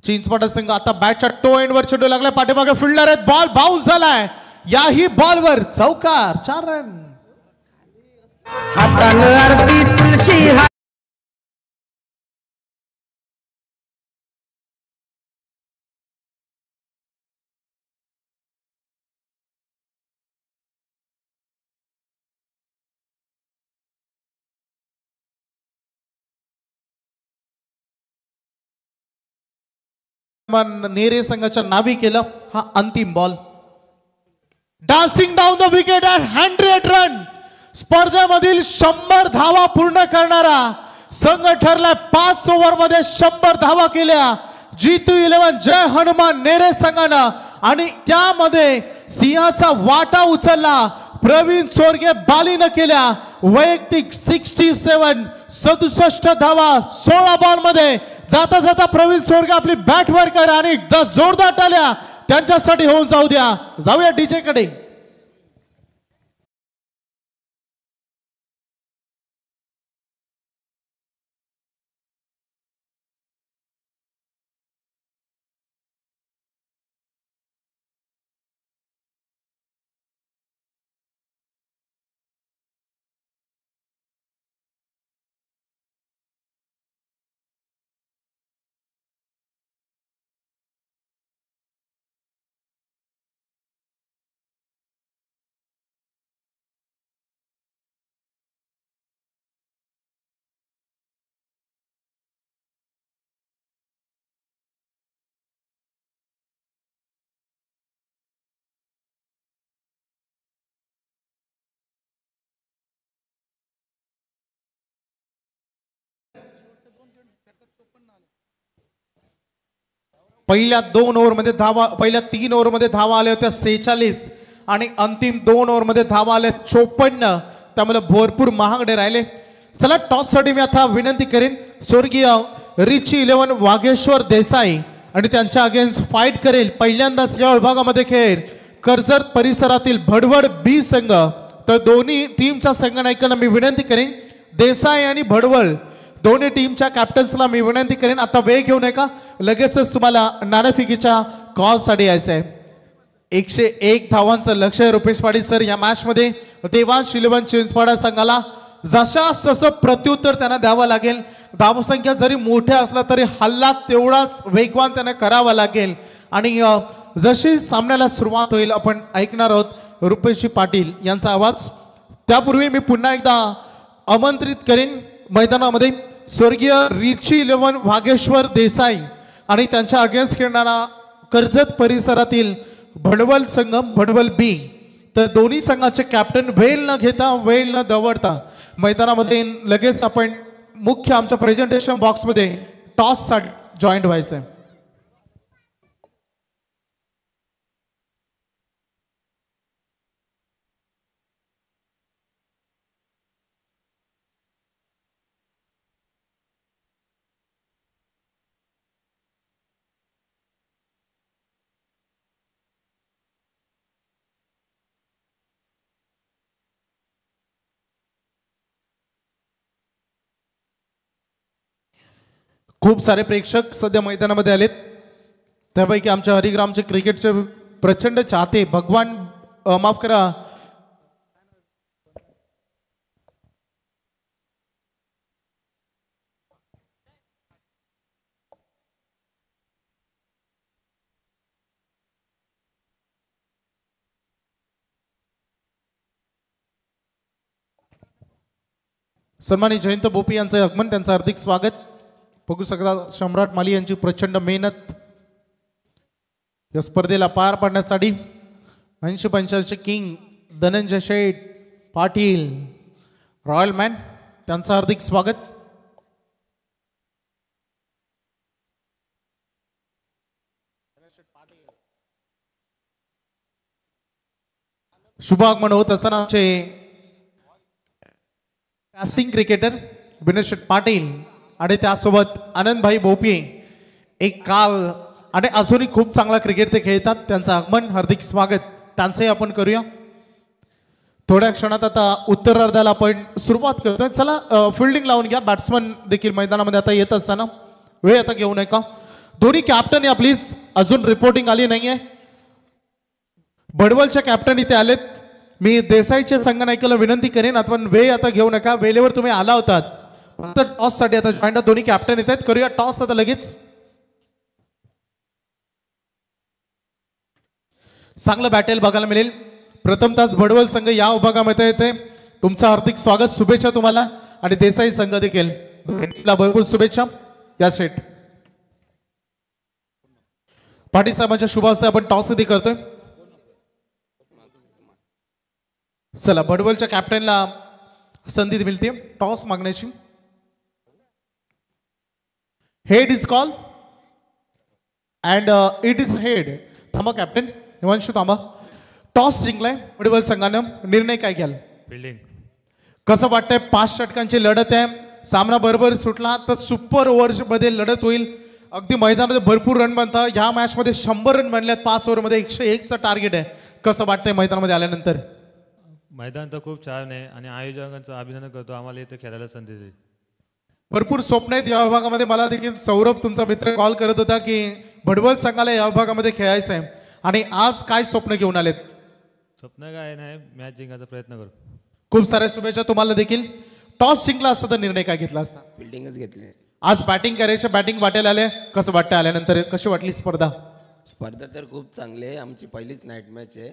चिंचपाडा संघ आता बॅटच्या टो एंड वर चेंडू लागला, पाठीमागे फिल्डर आहेत, बॉल बाउन्स झालाय, याही बॉलवर चौकार, 4 रन। नेरे संघाच्या नावी केलं, हा अंतिम ball. Dancing down the wicket and 100 run स्पर्धेमधील 100 धावा पूर्ण करणारा संघ ठरला. 5 ओव्हर मध्ये 100 धावा केल्या G211 जय हनुमान नेरे संघानं आणि त्यामध्ये सिंहाचा वाटा उचलला प्रवीण चोरगे बालीनं केल्या. वैयक्तिक 67 धावा 16 बॉल मध्ये. जाता जाता प्रवीण चोरगे आपली बॅट वर करा आणि एकदा जोरदार टाळ्या त्यांच्यासाठी होऊन जाऊ द्या. जाऊया डीजे कडे. पहिल्या 2 ओव्हरमध्ये धावा, पहिल्या 3 ओव्हरमध्ये धावा आल्या होत्या 46 आणि अंतिम 2 ओव्हरमध्ये धावा आल्या 54. त्यामुळे भरपूर महागडे राहिले. चला टॉस साठी मी आता विनंती करेन स्वर्गीय रिची 11 वागेश्वर देसाई आणि त्यांच्या अगेन्स्ट फाईट करेल. पहिल्यांदाच या विभागामध्ये खेळ कर्जत परिसरातील भडवड बी संघ. तर दोन्ही टीमच्या संघनायकांना मी विनंती करेन, देसाई आणि भडवळ दोन्ही टीमच्या कॅप्टन्सला मी विनंती करेन आता वेळ घेऊ नका, लगेचच तुम्हाला नाणेफेकीच्या कॉल साठी यायचं आहे. 101 धावांचं लक्ष्य रुपेश पाटील सर. या मॅच मध्ये देवांश 11 चिंचपाडा संघाला जशास तसं प्रत्युत्तर त्यांना द्यावं लागेल. धावसंख्या जरी मोठ्या असला तरी हल्ला तेवढाच वेगवान त्यांना करावा लागेल. आणि जशी सामन्याला सुरुवात होईल आपण ऐकणार आहोत रुपेश पाटील यांचा आवाज. त्यापूर्वी मी पुन्हा एकदा आमंत्रित करेन मैदानामध्ये स्वर्गीय रिची 11 वागेश्वर देसाई आणि त्यांच्या अगेन्स्ट खेळणारा कर्जत परिसरातील भडवल संघ भडवल बी. तर दोन्ही संघाचे कॅप्टन वेळ न घेता वेळ न दवडता मैदानामध्ये लगेच आपण मुख्य आमच्या प्रेझेंटेशन बॉक्समध्ये टॉस साठी जॉईंट व्हायचं आहे. खूप सारे प्रेक्षक सध्या मैदानामध्ये आलेत. त्यापैकी आमच्या हरिग्रामचे क्रिकेटचे प्रचंड चाहते भगवान माफ करा सन्मानित जयंत बोपी यांचं आगमन, त्यांचं हार्दिक स्वागत. बघू शकता सम्राट माली यांची प्रचंड मेहनत या स्पर्धेला पार पाडण्यासाठी. 80-85 किंग धनंजय शेठ पाटील रॉयल मॅन त्यांचं हार्दिक स्वागत. शुभ आगमन होत असताना आमचे पॅसिंग क्रिकेटर विनोद शेठ पाटील आणि त्यासोबत आनंदभाई बोपी एक काल आणि अजूनही खूप चांगला क्रिकेट ते खेळतात, त्यांचं आगमन हार्दिक स्वागत त्यांचंही आपण करूया. थोड्या क्षणात आता उत्तरार्धाला आपण सुरुवात करतोय. चला फिल्डिंग लावून घ्या. बॅट्समन देखील मैदानामध्ये आता येत असताना वेळ आता घेऊ नका. दोन्ही कॅप्टन या प्लीज, अजून रिपोर्टिंग आली नाहीये. भडवलच्या कॅप्टन इथे आलेत. मी देसाईच्या संघनायकाला विनंती करेन आपण वेळ आता घेऊ नका, वेळेवर तुम्ही आला होतात. टॉस साठी आता जॉईंट दोन्ही कॅप्टन येत आहेत. करूया टॉस आता लगेच. चांगलं बॅटेल बघायला मिळेल. प्रथमतः भडवल संघ या विभागामध्ये येते. तुमचं हार्दिक स्वागत, शुभेच्छा तुम्हाला. आणि देसाई संघ देखील भरपूर शुभेच्छा. या सेट पाटील साहेबांच्या शुभ हस्ते आपण टॉस आधी करतोय. चला भडवलच्या कॅप्टनला संधी मिळते टॉस मागण्याची. Head is call and it is head. थांबा कॅप्टन हिमांशू थांबा. टॉस जिंकलाय भडवल संघानं. निर्णय काय घ्याल? फिल्डिंग. कसं वाटतंय? 5 षटकांची लढत आहे. सामना बरोबर सुटला तर सुपर ओव्हर मध्ये लढत होईल. अगदी मैदानामध्ये भरपूर रन बनतात. ह्या मॅच मध्ये 100 रन बनल्यात. 5 ओव्हरमध्ये 101चं टार्गेट आहे. कसं वाटतंय मैदानामध्ये आल्यानंतर? मैदान तर खूप छान आहे आणि आयोजकांचं अभिनंदन करतो, आम्हाला इथे खेळायला संधी दिली. भरपूर स्वप्न आहेत या विभागामध्ये. मला देखील सौरभ तुमचा मित्र कॉल करत होता की भडवल संघाला या विभागामध्ये खेळायचं आहे आणि आज काय स्वप्न घेऊन आलेत? स्वप्न काय नाही, मॅच जिंकायचा प्रयत्न करू. खूप साऱ्या शुभेच्छा तुम्हाला देखील. टॉस जिंकला असता तर निर्णय काय घेतला असता? फिल्डिंगच घेतली. आज बॅटिंग करायचं, बॅटिंग वाटायला आले. कसं वाटतं आल्यानंतर? कशी वाटली स्पर्धा? स्पर्धा तर खूप चांगली आहे. आमची पहिलीच नाईट मॅच आहे,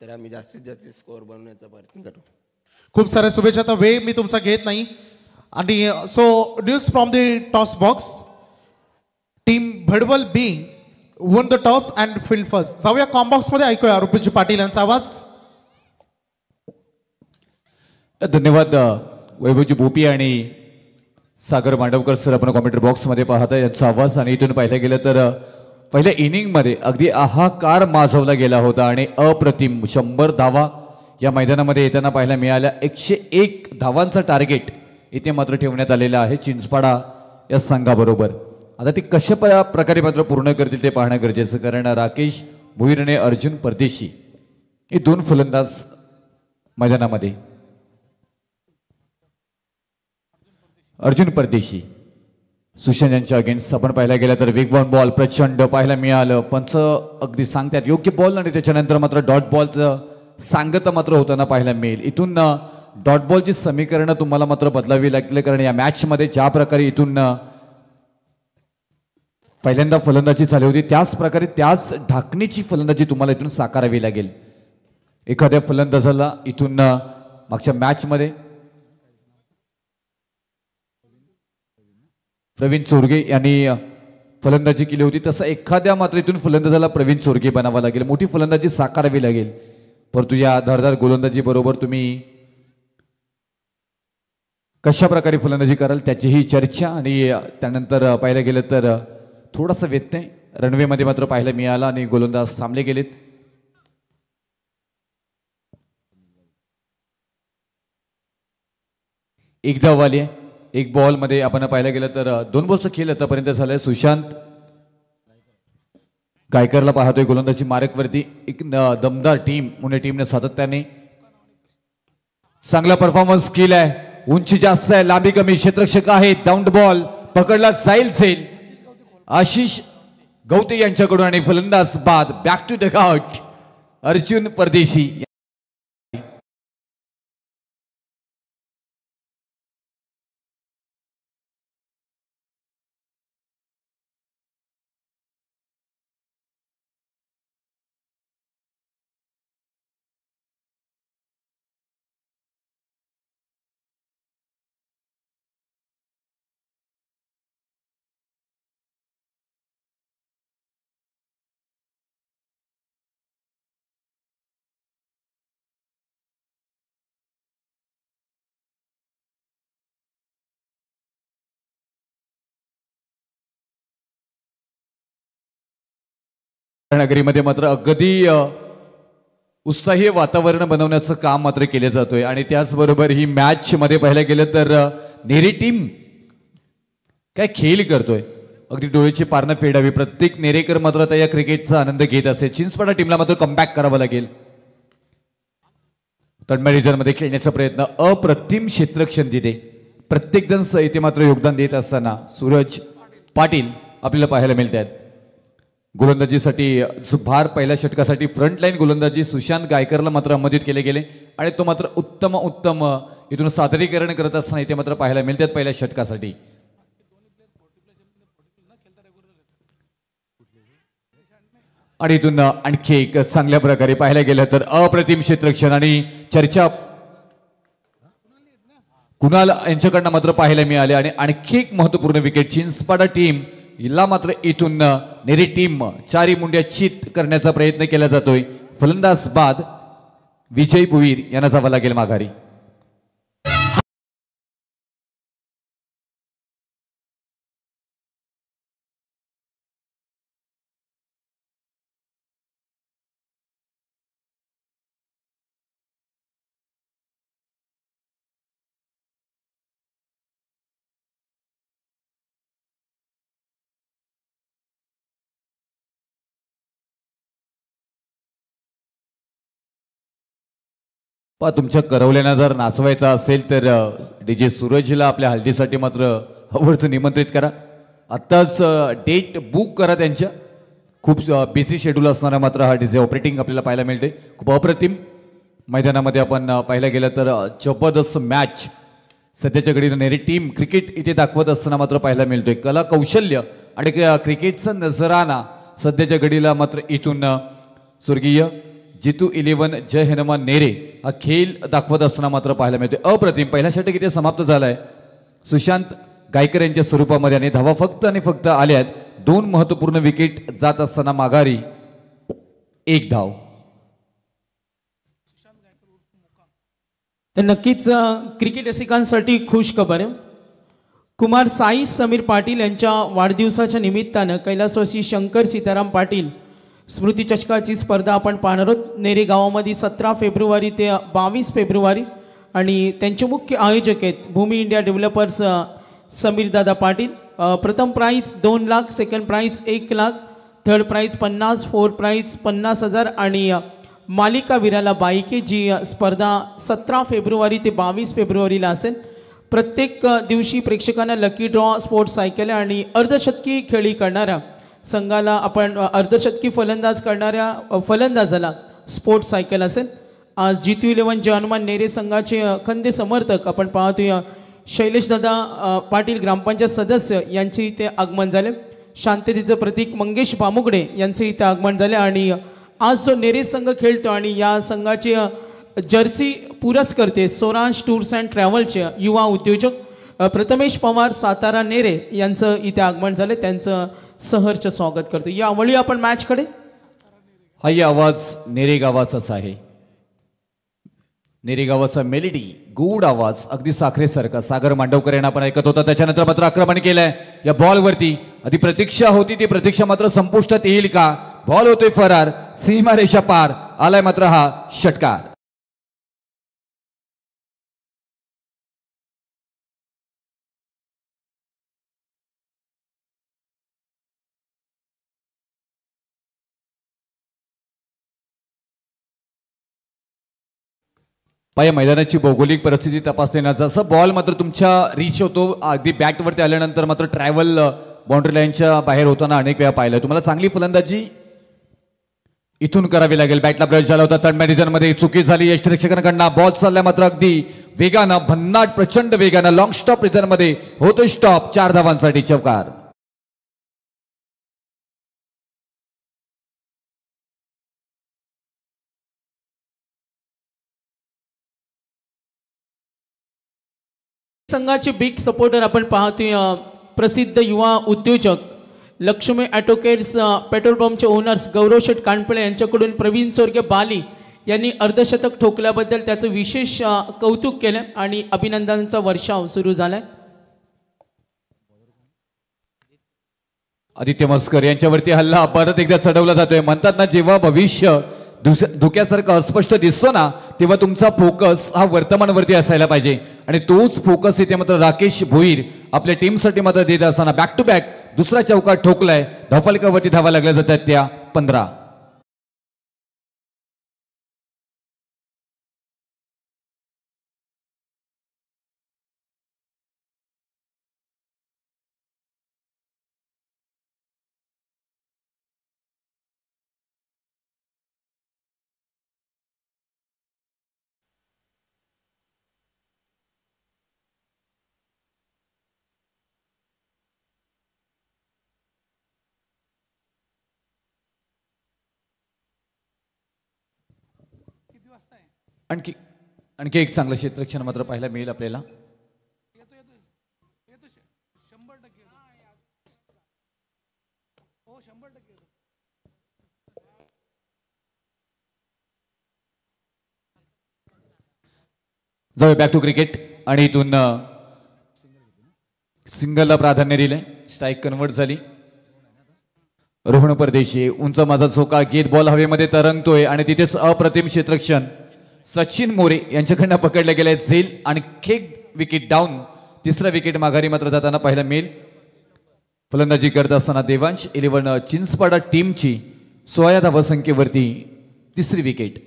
तर आम्ही जास्तीत जास्त स्कोअर बनवण्याचा प्रयत्न करू. खूप साऱ्या शुभेच्छा. तर वेळ मी तुमचा घेत नाही. आणि so news from the toss box. Team Bhadwal B won the toss and field first. जाऊया कॉम्बॉक्स मध्ये, ऐकूया रुपेश पाटील यांचा आवाज. धन्यवाद वैभवजी भोपी आणि सागर मांडवकर सर आपण कॉमेंट्री बॉक्समध्ये पाहता यांचा आवाज. आणि इथून पाहिलं गेलं तर पहिल्या इनिंगमध्ये अगदी आहाकार माजवला गेला होता आणि अप्रतिम 100 धावा या मैदानामध्ये येताना पाहायला मिळाल्या. 101 धावांचा टार्गेट इथे मात्र ठेवण्यात आलेला आहे चिंचपाडा या संघाबरोबर. आता ती कशा प्रकारे मात्र पूर्ण करतील ते पाहणं गरजेचं, कारण राकेश भुईर आणि अर्जुन परदेशी हे 2 फलंदाज मैदानामध्ये. अर्जुन परदेशी सुशांत यांच्या अगेन्स्ट आपण पाहायला गेलं तर वेगवान बॉल प्रचंड पाहायला मिळालं. पंच अगदी सांगतात योग्य बॉल आणि त्याच्यानंतर मात्र डॉट बॉलचं सांगत मात्र होताना पाहायला मिळेल. इथून डॉट बॉलची समीकरणं तुम्हाला मात्र बदलावी लागतील, कारण या मॅचमध्ये ज्या प्रकारे इथून पहिल्यांदा फलंदाजी झाली होती त्याच प्रकारे त्याच ढाकणीची फलंदाजी तुम्हाला इथून साकारावी लागेल. एखाद्या फलंदाजाला इथून मागच्या मॅचमध्ये प्रवीण चोरगे यांनी फलंदाजी केली होती, तसं एखाद्या मात्र इथून फलंदाजाला प्रवीण चोरगे बनावा लागेल. मोठी फलंदाजी साकारावी लागेल. परंतु या धारदार गोलंदाजी बरोबर तुम्ही कशा प्रकारे फलंदाजी कराल त्याचीही चर्चा. आणि त्यानंतर पाहायला गेलं तर थोडासा व्यत्यय रनवेमध्ये मात्र पाहायला मिळाला आणि गोलंदाज थांबले गेलेत. एक धाव आली आहे. एक बॉलमध्ये आपण पाहायला गेलं तर 2 बॉलचा खेळ आतापर्यंत झालाय. सुशांत गायकरला पाहतोय गोलंदाजी मार्कवरती. एक दमदार टीम पुणे टीमने सातत्याने चांगला परफॉर्मन्स केलाय. उंची जास्त आहे, लांबी कमी, क्षेत्ररक्षक आहे. डाऊन बॉल पकडला जाईल. आशिष गवते यांच्याकडून आणि फलंदाज बाद. Back to the out Arjun Pardeshi. नगरीमध्ये मात्र अगदी उत्साही वातावरण बनवण्याचं काम मात्र केले जातोय. आणि त्याचबरोबर ही मॅच मध्ये पाहायला गेलं तर नेरी टीम काय खेळ करतोय, अगदी डोळ्याची पारणं फेडावी. प्रत्येक नेरेकर मात्र आता या क्रिकेटचा आनंद घेत असेल. चिंचपाडा टीमला मात्र कमबॅक करावं लागेल. तडमळ रिजनमध्ये खेळण्याचा प्रयत्न, अप्रतिम क्षेत्ररक्षण तिथे प्रत्येक जण इथे मात्र योगदान देत असताना सूरज पाटील आपल्याला पाहायला मिळत आहेत. गोलंदाजीसाठी भार पहिल्या षटकासाठी फ्रंटलाईन गोलंदाजी सुशांत गायकरला मात्र आमंत्रित केले गेले आणि तो मात्र उत्तम इथून सादरीकरण करत असताना इथे मात्र पाहायला मिळतात पहिल्या षटकासाठी. आणि इथून आणखी एक चांगल्या प्रकारे पाहायला गेलं तर अप्रतिम क्षेत्ररक्षण आणि चर्चा कुणाल यांच्याकडनं मात्र पाहायला मिळाले. आणि आणखी एक महत्वपूर्ण विकेट चिंचपाडा टीम हिला मात्र इथून नेरी टीम 4 मुंड्या चित करण्याचा प्रयत्न केला जातोय. फलंदाज बाद विजय भुईर यांना जावं लागेल माघारी. तुमच्या करवल्यानं जर नाचवायचं असेल तर डीजे सूरजला आपल्या हल्दीसाठी मात्र आवडचं निमंत्रित करा. आत्ताच डेट बुक करा त्यांच्या. खूप बिझी शेड्यूल असणारा मात्र हा डीजे ऑपरेटिंग आपल्याला पाहायला मिळते. खूप अप्रतिम मैदानामध्ये आपण पाहायला गेलं तर जबरदस्त मॅच सध्याच्या घडीला नेरी टीम क्रिकेट इथे दाखवत असताना मात्र पाहायला मिळतोय. कला कौशल्य आणि क्रिकेटचा नजराना सध्याच्या घडीला मात्र इथून स्वर्गीय जितू 11 जय हनुमान नेरे हा खेळ दाखवत असताना मात्र पाहायला मिळते. अप्रतिम पहिला षटक इथे समाप्त झालाय सुशांत गायकर यांच्या स्वरूपामध्ये आणि धावा फक्त आणि फक्त आल्यात. 2 महत्वपूर्ण विकेट जात असताना माघारी 1 धाव. तर नक्कीच क्रिकेट रसिकांसाठी खुश खबर आहे. कुमार साई समीर पाटील यांच्या वाढदिवसाच्या निमित्तानं कैलासवासी शंकर सीताराम पाटील स्मृती चषकाची स्पर्धा आपण पाहणार आहोत. नेरे गावामध्ये 17 फेब्रुवारी ते 22 फेब्रुवारी आणि त्यांचे मुख्य आयोजक आहेत भूमी इंडिया डेव्हलपर्स समीर दादा पाटील. प्रथम prize 2 lakh, second prize 1 lakh, third prize 50, fourth prize 50,000 आणि मालिका विराला बाईके जी स्पर्धा 17 फेब्रुवारी ते 22 फेब्रुवारीला असेल. प्रत्येक दिवशी प्रेक्षकांना लकी ड्रॉ स्पोर्ट्स सायकल आणि अर्धशतकी खेळी करणाऱ्या संघाला आपण अर्धशतकी फलंदाज करणाऱ्या फलंदाजाला स्पोर्ट्स सायकल असेल. आज जितू 11 जय हनुमान नेरे संघाचे खंदे समर्थक आपण पाहतोय शैलेश दादा पाटील ग्रामपंचायत सदस्य यांचे इथे आगमन झाले. शांततेचं प्रतीक मंगेश बामुगडे यांचे इथे आगमन झाले आणि आज जो नेरे संघ खेळतो आणि या संघाचे जर्सी पुरस्कर्ते स्वराज टूर्स अँड ट्रॅव्हल्सचे युवा उद्योजक प्रथमेश पवार सातारा नेरे यांचं इथे आगमन झाले. त्यांचं सहर्ष स्वागत करतो. या वळी आपण मॅचकडे. हाही आवाज नेरे गावाचाच आहे. नेरे गावाचा मेलेडी गूढ आवाज अगदी साखरेसारखा सागर मांडवकर यांना आपण ऐकत होता. त्याच्यानंतर मात्र आक्रमण केलंय या बॉलवरती. आधी प्रतीक्षा होती ती प्रतीक्षा मात्र संपुष्टात येईल का. बॉल होतोय फरार, सीमारेषा पार आलाय मात्र हा षटकार. पाया मैदानाची भौगोलिक परिस्थिती तपासताना जसं बॉल मात्र तुमच्या रीच होतो अगदी बॅटवरती आल्यानंतर मात्र ट्रॅव्हल बाउंड्री लाईनच्या बाहेर होताना अनेक वेळा पाहिलं. तुम्हाला चांगली फलंदाजी इथून करावी लागेल. बॅटला प्रवेश झाला होता थर्ड मॅरिजन मध्ये चुकी झाली यष्टिरक्षकांकडनं. बॉल चाललाय मात्र अगदी वेगानं भन्नाट प्रचंड वेगानं लॉंग स्टॉप रिझन मध्ये होतोय स्टॉप. 4 धावांसाठी चौकार. संघाचे बिग सपोर्टर आपण पाहतोय प्रसिद्ध युवा उद्योजक लक्ष्मी ऑटोकेट्स पेट्रोल पंपचे ओनर्स गौरव शेठ कानपळे यांच्याकडून प्रवीण चोरगे बाली यांनी अर्धशतक ठोकल्याबद्दल त्याचं विशेष कौतुक केलं आणि अभिनंदनाचा वर्षाव सुरू झालाय. आदित्य मस्कर यांच्यावरती हल्ला परत एकदा चढवला जातोय. म्हणतात ना जेव्हा भविष्य धुक्यासारखं अस्पष्ट दिसतो ना तेव्हा तुमचा फोकस हा वर्तमानावरती असायला पाहिजे आणि तोच फोकस इथे मात्र राकेश भोईर आपल्या टीमसाठी मात्र देत असताना बॅक टू बॅक दुसरा चौकार ठोकलाय. धावफलकावरती धावा लागल्या जातात त्या 15. आणखी एक चांगलं क्षेत्रक्षण मात्र पाहायला मिळेल आपल्याला. जाऊया बॅक टू क्रिकेट आणि इथून सिंगलला प्राधान्य दिलंय. स्ट्राईक कन्वर्ट झाली. रोहन परदेशी उंच माझा चोका गेट बॉल हवेमध्ये तरंगतोय आणि तिथेच अप्रतिम क्षेत्रक्षण सचिन मोरे यांच्याकडनं पकडले गेले. झेल आणि खेक विकेट डाऊन. तिसरा विकेट माघारी मात्र जाताना पाहायला मिळेल. फलंदाजी करत असताना देवांश 11 चिंचपाडा टीमची 16 धावसंख्येवरती तिसरी विकेट.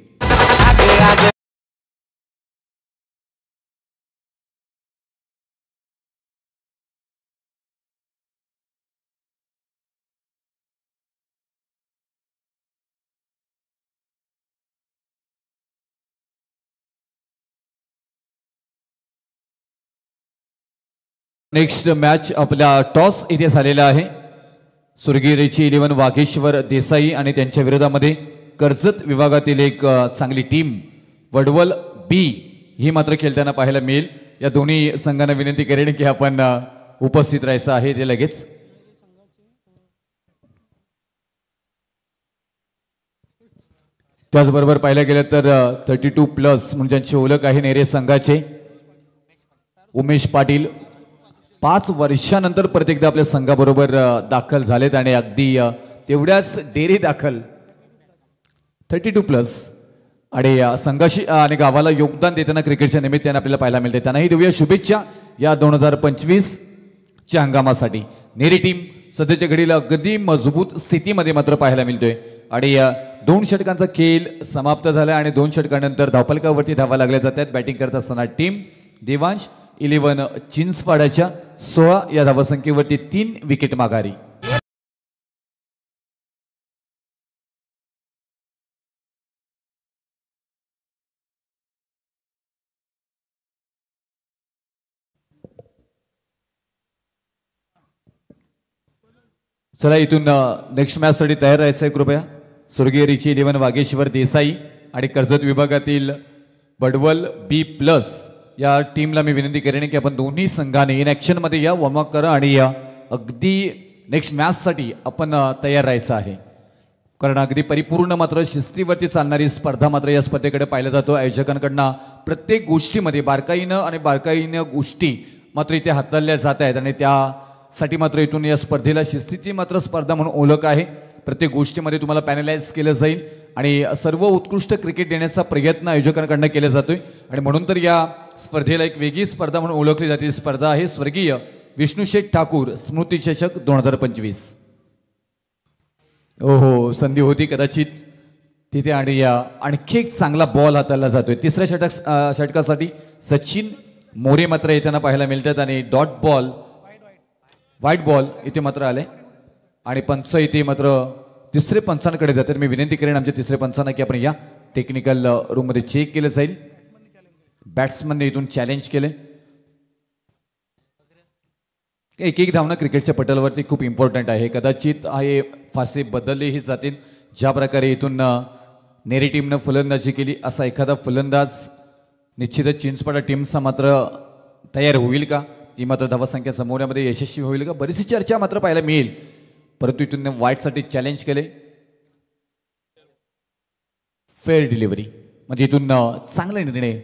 नेक्स्ट मॅच आपला टॉस इथे झालेला आहे. स्वर्गीय रेची 11 वाघेश्वर देसाई आणि त्यांच्या विरोधामध्ये कर्जत विभागातील एक चांगली टीम वडवल बी ही मात्र खेळताना पाहायला मिळेल. या दोन्ही संघांना विनंती करेन की आपण उपस्थित राहायचं आहे ते लगेच. त्याचबरोबर पाहायला गेलं तर 32+ म्हणजे ज्यांची ओळख आहे नेरे संघाचे उमेश पाटील 5 वर्षानंतर परत एकदा आपल्या संघाबरोबर दाखल झालेत आणि अगदी तेवढ्याच डेरी दाखल 32+ आणि संघाशी आणि गावाला योगदान देताना क्रिकेटच्या निमित्ताने आपल्याला पाहायला मिळते. त्यांनाही देऊया शुभेच्छा या 2025 च्या हंगामासाठी. नेरी टीम सध्याच्या घडीला अगदी मजबूत स्थितीमध्ये मात्र पाहायला मिळतोय आणि 2 षटकांचा खेळ समाप्त झाला आणि 2 षटकानंतर धावफलकावरती धावा लागल्या जातात. बॅटिंग करत असताना टीम देवांश 11 चिंचपाड्याच्या 16 या धावसंख्येवरती 3 विकेट माघारी. चला इथून नेक्स्ट मॅच साठी तयार राहायचं आहे कृपया. स्वर्गीय रिची 11 वाघेश्वर देसाई आणि कर्जत विभागातील बडवल B+ या टीमला मी विनंती करेन की आपण दोन्ही संघाने इन ऍक्शन मध्ये या वॉर्मअप करा आणि अगदी नेक्स्ट मॅच साठी आपण तयार राहायचं आहे. कारण अगदी परिपूर्ण मात्र शिस्तीवरती चालणारी स्पर्धा मात्र या स्पर्धेकडे पाहिलं जातो. आयोजकांकडनं प्रत्येक गोष्टीमध्ये बारकाईनं गोष्टी मात्र इथे हाताळल्या जात आहेत आणि त्यासाठी मात्र इथून या स्पर्धेला शिस्तीची मात्र स्पर्धा म्हणून ओळख आहे. प्रत्येक गोष्टीमध्ये तुम्हाला पॅनलाइज केलं जाईल आणि सर्व उत्कृष्ट क्रिकेट देण्याचा प्रयत्न आयोजकांकडनं केला जातोय आणि म्हणून तर या स्पर्धेला एक वेगळी स्पर्धा म्हणून ओळखली जाते. स्पर्धा आहे स्वर्गीय विष्णुशेठ ठाकूर स्मृती चषक 2025. हो संधी होती कदाचित तिथे आणि आणखी एक चांगला बॉल हाताळला जातोय. तिसऱ्या षटकासाठी सचिन मोरे मात्र येताना पाहायला मिळतात आणि डॉट बॉल व्हाईट बॉल इथे मात्र आले आणि पंच इथे मात्र तिसरे पंचांकडे जातात. मी विनंती करेन आमच्या तिसरे पंचांना की आपण या टेक्निकल रूम मध्ये चेक केलं जाईल. बॅट्समनने इथून चॅलेंज केले. एक धावणं क्रिकेटच्या पटलवरती खूप इम्पॉर्टंट आहे. कदाचित हे फासे बदललेही जातील. ज्या प्रकारे इथून नेरी टीमनं फलंदाजी केली असा एखादा फलंदाज निश्चितच चिंचपाडा टीमचा मात्र तयार होईल का, ती मात्र धावसंख्या जमवण्यामध्ये यशस्वी होईल का, बरीचशी चर्चा मात्र पाहायला मिळेल. परंतु इथून व्हाईटसाठी चॅलेंज केले. फेअर डिलिव्हरी म्हणजे इथून चांगला निर्णय.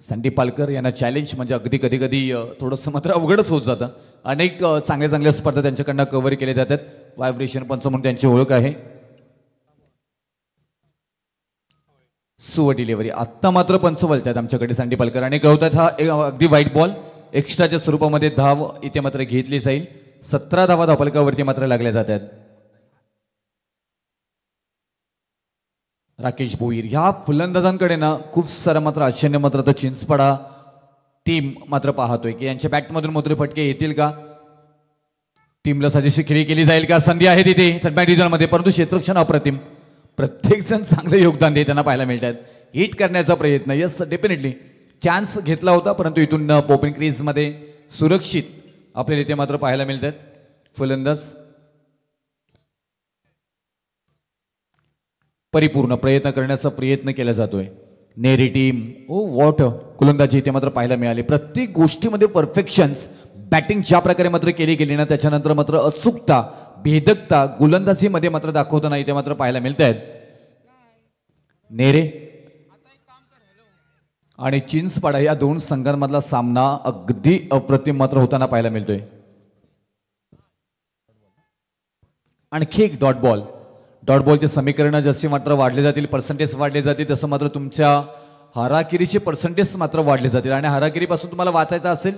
संदीप पालकर यांना चॅलेंज म्हणजे अगदी कधी कधी थोडंसं मात्र अवघडच होत जातं. अनेक चांगल्या स्पर्धा त्यांच्याकडनं कव्हर केल्या जातात. व्हायब्रेशन पंच म्हणून त्यांची ओळख आहे. सुवर डिलिव्हरी आत्ता मात्र पंच बोलतात आमच्याकडे संदीप पालकर आणि गवतात हा अगदी व्हाईट बॉल एक्स्ट्राच्या स्वरूपामध्ये धाव इथे मात्र घेतली जाईल. 17 धावा धावफलकावरती मात्र लागल्या जातात. राकेश भोईर ह्या फलंदाजांकडे ना खूप सारा मात्र आश्चर्य मात्र आता चिंचपाडा टीम मात्र पाहतोय की यांच्या बॅटमधून मोत्रे फटके येतील का, टीमला साजेशी खेळी केली जाईल का. संधी आहे तिथे बॅटिंग मध्ये परंतु क्षेत्ररक्षण अप्रतिम. प्रत्येक जण चांगलं योगदान देताना पाहायला मिळतात. हिट करण्याचा प्रयत्न यस डेफिनेटली चान्स घेतला होता परंतु इथून ओपन क्रीज मध्ये सुरक्षित आपल्याला इथे मात्र पाहायला मिळतात. फलंदाज परिपूर्ण प्रयत्न करण्याचा प्रयत्न केला जातोय. नेरी टीम ओ वॉट गोलंदाजी इथे मात्र पाहायला मिळाली. प्रत्येक गोष्टीमध्ये परफेक्शन्स. बॅटिंग ज्या प्रकारे मात्र केली गेली ना त्याच्यानंतर मात्र अचूकता भेदकता गोलंदाजीमध्ये मात्र दाखवताना इथे मात्र पाहायला मिळत आहेत. नेरे आणि चिंचपाडा या दोन संघांमधला सामना अगदी अप्रतिम मात्र होताना पाहायला मिळतोय. आणखी एक डॉट बॉलचे समीकरण जसे मात्र वाढले जातील, पर्सेंटेज वाढले जातील, तसं मात्र तुमच्या हाराकिरीचे पर्सेंटेज मात्र वाढले जातील. आणि हाराकिरीपासून तुम्हाला वाचायचं असेल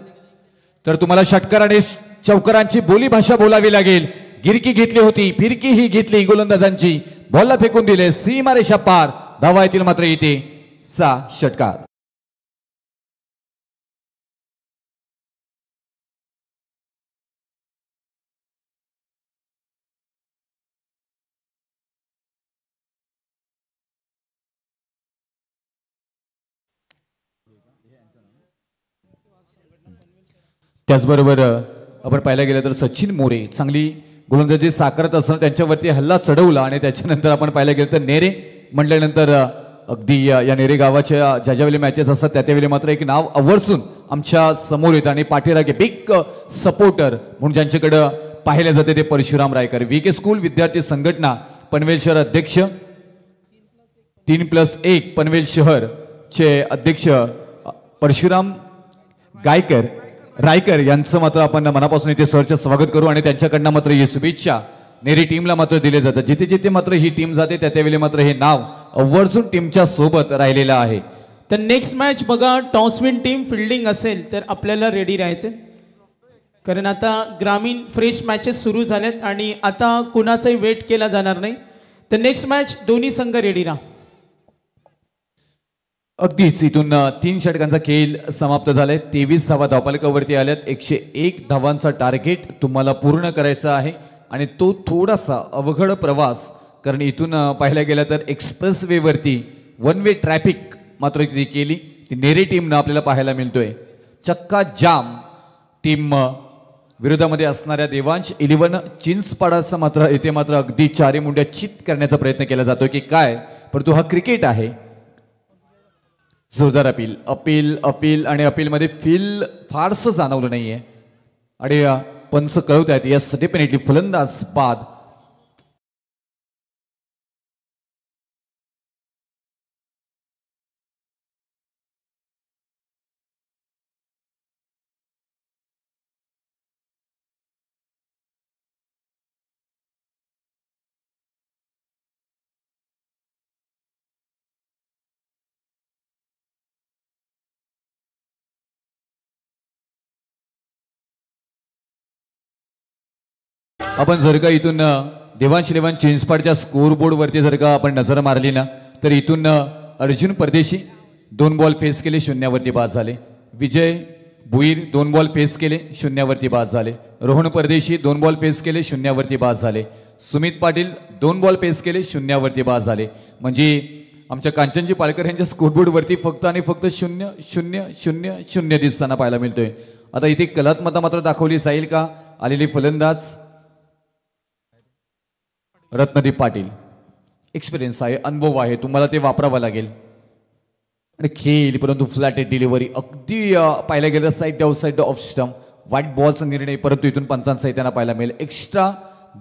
तर तुम्हाला षटकार आणि चौकारांची बोली भाषा बोलावी लागेल. गिरकी घेतली होती, फिरकी ही घेतली गोलंदाजांची, बॉलला फेकून दिले, सीमारेषा पार, धावा येतील मात्र इथे 6 षटकार. त्याचबरोबर आपण पाहायला गेलं तर सचिन मोरे चांगली गोलंदाजी साकारत असताना त्यांच्यावरती हल्ला चढवला. आणि त्याच्यानंतर आपण पाहायला गेलं तर नेरे म्हटल्यानंतर अगदी या नेरे गावाच्या ज्या ज्यावेळी मॅचेस असतात त्यावेळी मात्र एक नाव आवर्जून आमच्या समोर येतं आणि पाठीरागे बिग सपोर्टर म्हणून ज्यांच्याकडं पाहिले जाते ते परशुराम रायकर. VK स्कूल विद्यार्थी संघटना पनवेल शहर अध्यक्ष, 3+1 पनवेल शहरचे अध्यक्ष परशुराम रायकर यांचं मात्र आपण मनापासून इथे सरचं स्वागत करू. आणि त्यांच्याकडनं मात्र ही शुभेच्छा नेरी टीमला मात्र दिले जातात. जिथे जिथे मात्र ही टीम जाते त्यावेळी मात्र हे नाव आवर्जून टीमच्या सोबत राहिलेलं आहे. तर नेक्स्ट मॅच बघा, टॉसविन टीम फिल्डिंग असेल तर आपल्याला रेडी राहायचे, कारण आता ग्रामीण फ्रेश मॅचेस सुरू झाल्यात आणि आता कुणाचाही वेट केला जाणार नाही. तर नेक्स्ट मॅच दोन्ही संघ रेडी राहा. अगदीच इथून 3 षटकांचा खेळ समाप्त झालाय. 23 धावा धावफलकावरती आल्यात. 101 धावांचा टार्गेट तुम्हाला पूर्ण करायचा आहे आणि तो थोडासा अवघड प्रवास, कारण इथून पाहायला गेलं तर एक्सप्रेस वे वरती 1 वे ट्रॅफिक मात्र ती केली ती नेरे टीमनं आपल्याला पाहायला मिळतोय. चक्का जाम टीम विरोधामध्ये असणाऱ्या देवांश 11 चिंचपाडाचा मात्र इथे मात्र अगदी चारी मुंड्या चित करण्याचा प्रयत्न केला जातोय की काय, परंतु हा क्रिकेट आहे. जोरदार अपील आणि अपीलमध्ये फील फारसं जाणवलं नाहीये आणि पंच कळवत आहेत यस डेफिनेटली फलंदाज बाद. आपण जर का इथून देवांश 11 चिंचपाडच्या स्कोर बोर्ड वरती जर का आपण नजर मारली ना तर इथून अर्जुन परदेशी 2 बॉल फेस केले, 0 वरती बाद झाले. विजय भुईर 2 बॉल फेस केले, 0 वरती बाद झाले. रोहन परदेशी 2 बॉल फेस केले, 0 वरती बाद झाले. सुमित पाटील 2 बॉल फेस केले, 0 वरती बाद झाले. म्हणजे आमच्या कांचनजी पालकर यांच्या स्कोरबोर्ड वरती फक्त आणि फक्त 0 0 0 0 दिसताना पाहायला मिळतोय. आता इथे कलात्मकता मात्र दाखवली जाईल का? आलेली फलंदाज रत्नदीप पाटील, एक्सपिरियन्स आहे, अनुभव आहे, तुम्हाला ते वापरावं लागेल. आणि खेळ परंतु फ्लॅट डिलिव्हरी अगदी पाहायला गेलं साईड ऑफ स्टंप व्हाईट बॉलचा निर्णय, परंतु इथून पंचांचा येताना पाहायला मिळेल. एक्स्ट्रा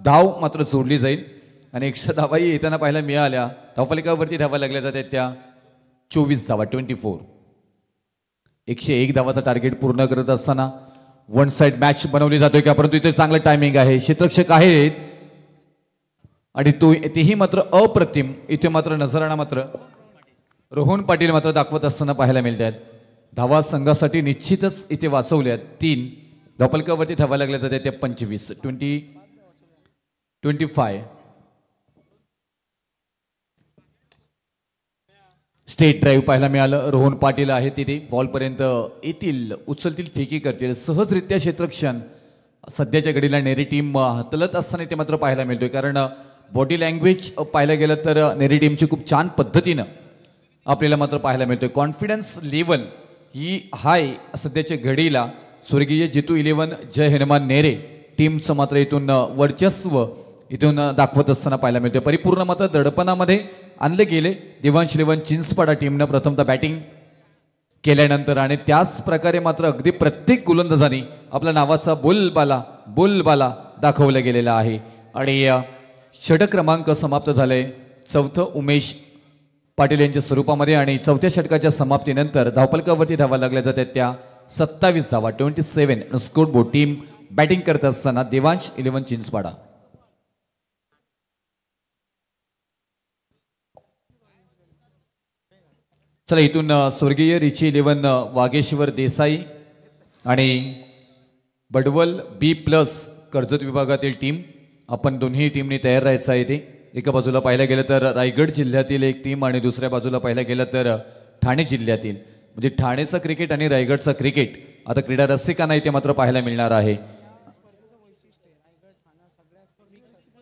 धाव मात्र जोडली जाईल आणि एक्स्ट्रा धावाही येताना पाहायला मिळाल्या. धावफलकावरती धावा लागल्या जातात त्या 24 धावा 24. 101 धावाचा टार्गेट पूर्ण करत असताना 1 साइड मॅच बनवली जातोय का, परंतु इथे चांगलं टायमिंग आहे, क्षेत्ररक्षक आहेत आणि तो तेही मात्र अप्रतिम. इथे मात्र नजराणा मात्र रोहन पाटील मात्र दाखवत असताना पाहायला मिळतात. धावा संघासाठी निश्चितच इथे वाचवल्यात. 3 धावफलकावरती धावा लागल्या जातात त्या 25 25. स्टेट ड्राईव्ह पाहायला मिळालं. रोहन पाटील आहे तिथे बॉलपर्यंत येतील, उचलतील, फेकी करतील, सहजरित्या क्षेत्ररक्षण सध्याच्या घडीला नेरी टीम हातलत असताना ते मात्र पाहायला मिळतोय. कारण बॉडी लँग्वेज पाहायला गेलं तर नेरी टीमची खूप छान पद्धतीनं आपल्याला मात्र पाहायला मिळतोय. कॉन्फिडन्स लेवल ही हाय सध्याच्या घडीला. स्वर्गीय जितू 11 जय हनुमान नेरे टीमचं मात्र इथून वर्चस्व इथून दाखवत असताना पाहायला मिळतोय. परिपूर्ण मात्र दडपणामध्ये आणले गेले देवांश 11 चिंचपाडा टीमनं प्रथमतः बॅटिंग केल्यानंतर आणि त्याच प्रकारे मात्र अगदी प्रत्येक गोलंदाजांनी आपल्या नावाचा बोलबाला दाखवला गेलेला आहे. आणि षटक क्रमांक समाप्त झाले. 4थं उमेश पाटील यांच्या स्वरूपामध्ये आणि चौथ्या षटकाच्या समाप्तीनंतर धावफलकावरती धावा लागल्या जातात त्या 27 धावा 27 स्कोर बोर्ड टीम बॅटिंग करत असताना देवांश 11 चिंचपाडा. चला इथून स्वर्गीय रिची 11 वागेश्वर देसाई आणि बडवल B+ कर्जत विभागातील टीम आपण दोन्ही टीमनी तयार राहायचं आहे. ते एका बाजूला पाहायला गेलं तर रायगड जिल्ह्यातील एक टीम आणि दुसऱ्या बाजूला पाहायला गेलं तर ठाणे जिल्ह्यातील, म्हणजे ठाणेचं क्रिकेट आणि रायगडचं क्रिकेट आता क्रीडा रसिकांना इथे मात्र पाहायला मिळणार आहे.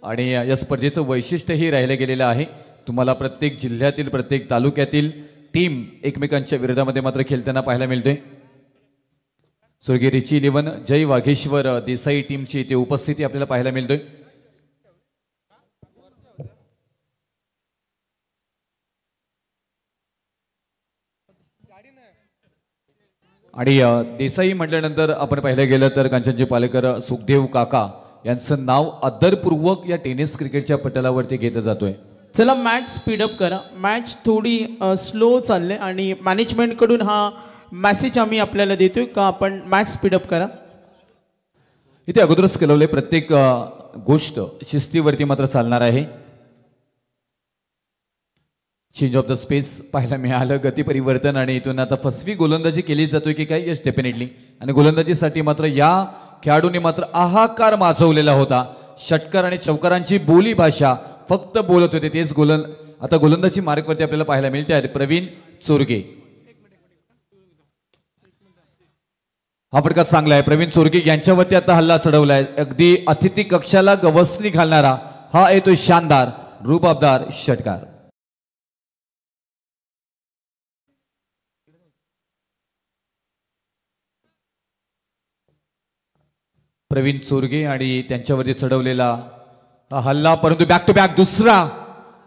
आणि या स्पर्धेचं वैशिष्ट्य ही राहिलं गेलेलं आहे. तुम्हाला प्रत्येक जिल्ह्यातील प्रत्येक तालुक्यातील टीम एकमेकांच्या विरोधामध्ये मात्र खेळताना पाहायला मिळते. स्वर्गीय रिची 11 जय वाघेश्वर देसाई टीमची इथे उपस्थिती आपल्याला पाहायला मिळतोय. आणि देसाई म्हटल्यानंतर आपण पाहिलं गेलं तर कांचनजी पालेकर सुखदेव काका यांचं नाव आदरपूर्वक या टेनिस क्रिकेटच्या पटलावरती घेतलं जातोय. चला मॅच स्पीडअप करा. मॅच थोडी स्लो चालले आणि मॅनेजमेंटकडून हा मेसेज आम्ही आपल्याला देतोय का आपण मॅच स्पीडअप करा. इथे अगोदरच कळवले प्रत्येक गोष्ट शिस्तीवरती मात्र चालणार आहे. चेंज ऑफ द स्पेस पाहायला मिळालं, गती परिवर्तन आणि इथून आता फसवी गोलंदाजी केली जातोय की काय. Yes definitely. आणि गोलंदाजीसाठी मात्र या खेळाडूंनी मात्र हाहाकार माजवलेला होता. षटकार आणि चौकारांची बोली भाषा फक्त बोलत होते तेच आता गोलंदाजी मार्गवरती आपल्याला पाहायला मिळते आहे. प्रवीण चोरगे हा फटका चांगला आहे. प्रवीण चोरगे यांच्यावरती आता हल्ला चढवलाय. अगदी अतिथी कक्षाला गवसणी घालणारा हा येतो शानदार रुबाबदार षटकार. प्रवीण चोरगे आणि त्यांच्यावरती चढवलेला हा हल्ला, परंतु बॅक टू बॅक दुसरा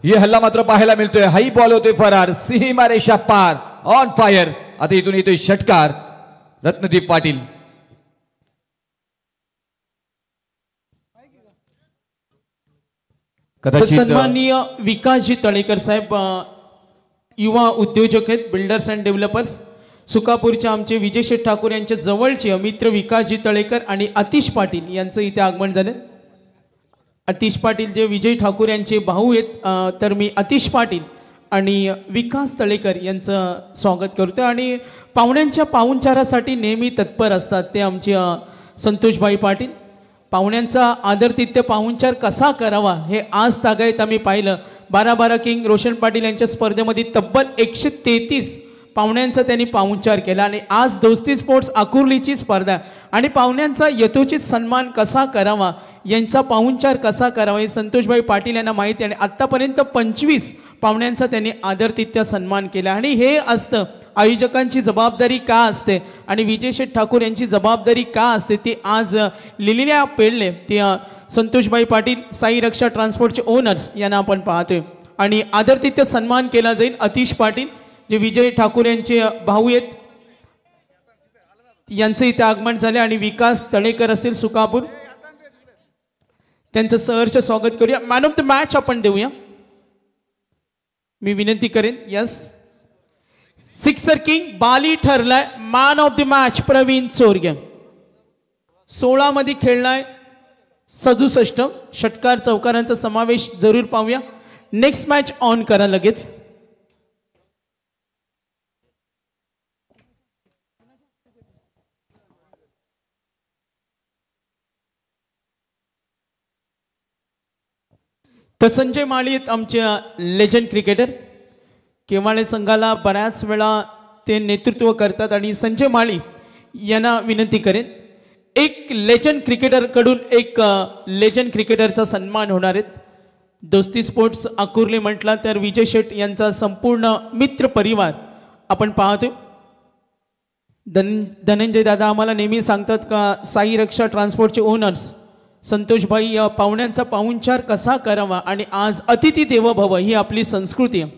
ही हल्ला मात्र पाहायला मिळतोय. हाई बॉल होतोय फरार, सीमा रेषा पार, ऑन फायर. आता इथून येतोय षटकार रत्नदीप पाटील. कदाचित सन्माननीय विकासजी तळेकर साहेब युवा उद्योजक आहेत, बिल्डर्स अँड डेव्हलपर्स. सुकापूरच्या आमचे विजय शेठ ठाकूर यांच्या जवळचे मित्र विकासजी तळेकर आणि अतिश पाटील यांचं इथे आगमन झालं. अतिश पाटील जे विजय ठाकूर यांचे भाऊ आहेत, तर मी अतिश पाटील आणि विकास तळेकर यांचं स्वागत करतो. आणि पाहुण्यांच्या पाहुणचारासाठी नेहमी तत्पर असतात ते आमचे संतोषभाई पाटील. पाहुण्यांचा आदरातिथ्य पाहुणचार कसा करावा हे आज तागायत आम्ही पाहिलं. 12 किंग रोशन पाटील यांच्या स्पर्धेमध्ये तब्बल 133 पाहुण्यांचा त्यांनी पाहुणचार केला. आणि आज दोस्ती स्पोर्ट्स आकुर्लीची स्पर्धा आणि पाहुण्यांचा यथोचित सन्मान कसा करावा, यांचा पाहुणचार कसा करावा हे संतोषभाई पाटील यांना माहिती आहे. आणि आत्तापर्यंत 25 पाहुण्यांचा त्यांनी आदरातिथ्य सन्मान केला. आणि हे असतं आयोजकांची जबाबदारी का असते आणि विजय शेठ ठाकूर यांची जबाबदारी का असते ती आज लिलिया पेडले ती संतोषभाई पाटील साई रक्षा ट्रान्सपोर्टचे ओनर्स यांना आपण पाहतोय. आणि आदरातिथ्य सन्मान केला जाईल अतिश पाटील जे विजय ठाकूर यांचे भाऊ आहेत यांचं इथे आगमन झाले. आणि विकास तळेकर असतील सुकापूर त्यांचं सहर्ष स्वागत करूया. मॅन ऑफ द मॅच आपण देऊया. मी विनंती करेन. यस, सिक्सर किंग बाली ठरलाय. Man of the match Praveen Chorge. 16 मध्ये खेळलाय 67 षटकार चौकारांचा समावेश जरूर पाहूया. नेक्स्ट मॅच ऑन करा लगेच. तर संजय माळी आहेत आमचे लेजंड क्रिकेटर. केवाळे संघाला बऱ्याच वेळा ते नेतृत्व करतात. आणि संजय माळी यांना विनंती करेन, एक लेजंड क्रिकेटरकडून एक लेजंड क्रिकेटरचा सन्मान होणार आहेत. दोस्ती स्पोर्ट्स आकुर्ली म्हटला तर विजय शेठ यांचा संपूर्ण मित्र परिवार आपण पाहतोय. धनंजय दादा आम्हाला नेहमी सांगतात का साई रक्षा ट्रान्सपोर्टचे ओनर्स संतोषभाई या पाहुण्यांचा पाहुणचार कसा करावा आणि आज अतिथी देवो भव ही आपली संस्कृती आहे.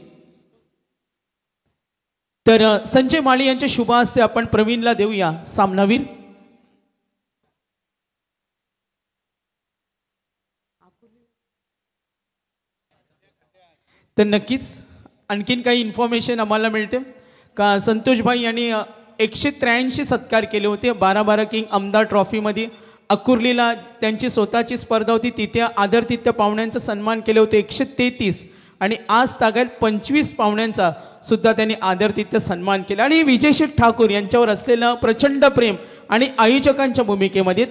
तर संजय माळी यांच्या शुभ हस्ते आपण प्रवीणला देऊया सामनावीर. तर नक्कीच आणखीन काही इन्फॉर्मेशन आम्हाला मिळते का संतोषभाई यांनी 183 सत्कार केले होते 12-12 किंग आमदार ट्रॉफीमध्ये. अकुर्लीला त्यांची स्वतःची स्पर्धा होती, तिथे आदरातिथ्य पाहुण्यांचा सन्मान केले होते 133. आणि आज तागायत 25 पाहुण्यांचा सुद्धा त्यांनी आदरातिथ्य सन्मान केला. आणि विजय शेठ ठाकूर यांच्यावर असलेलं प्रचंड प्रेम आणि आयोजकांच्या भूमिकेमध्ये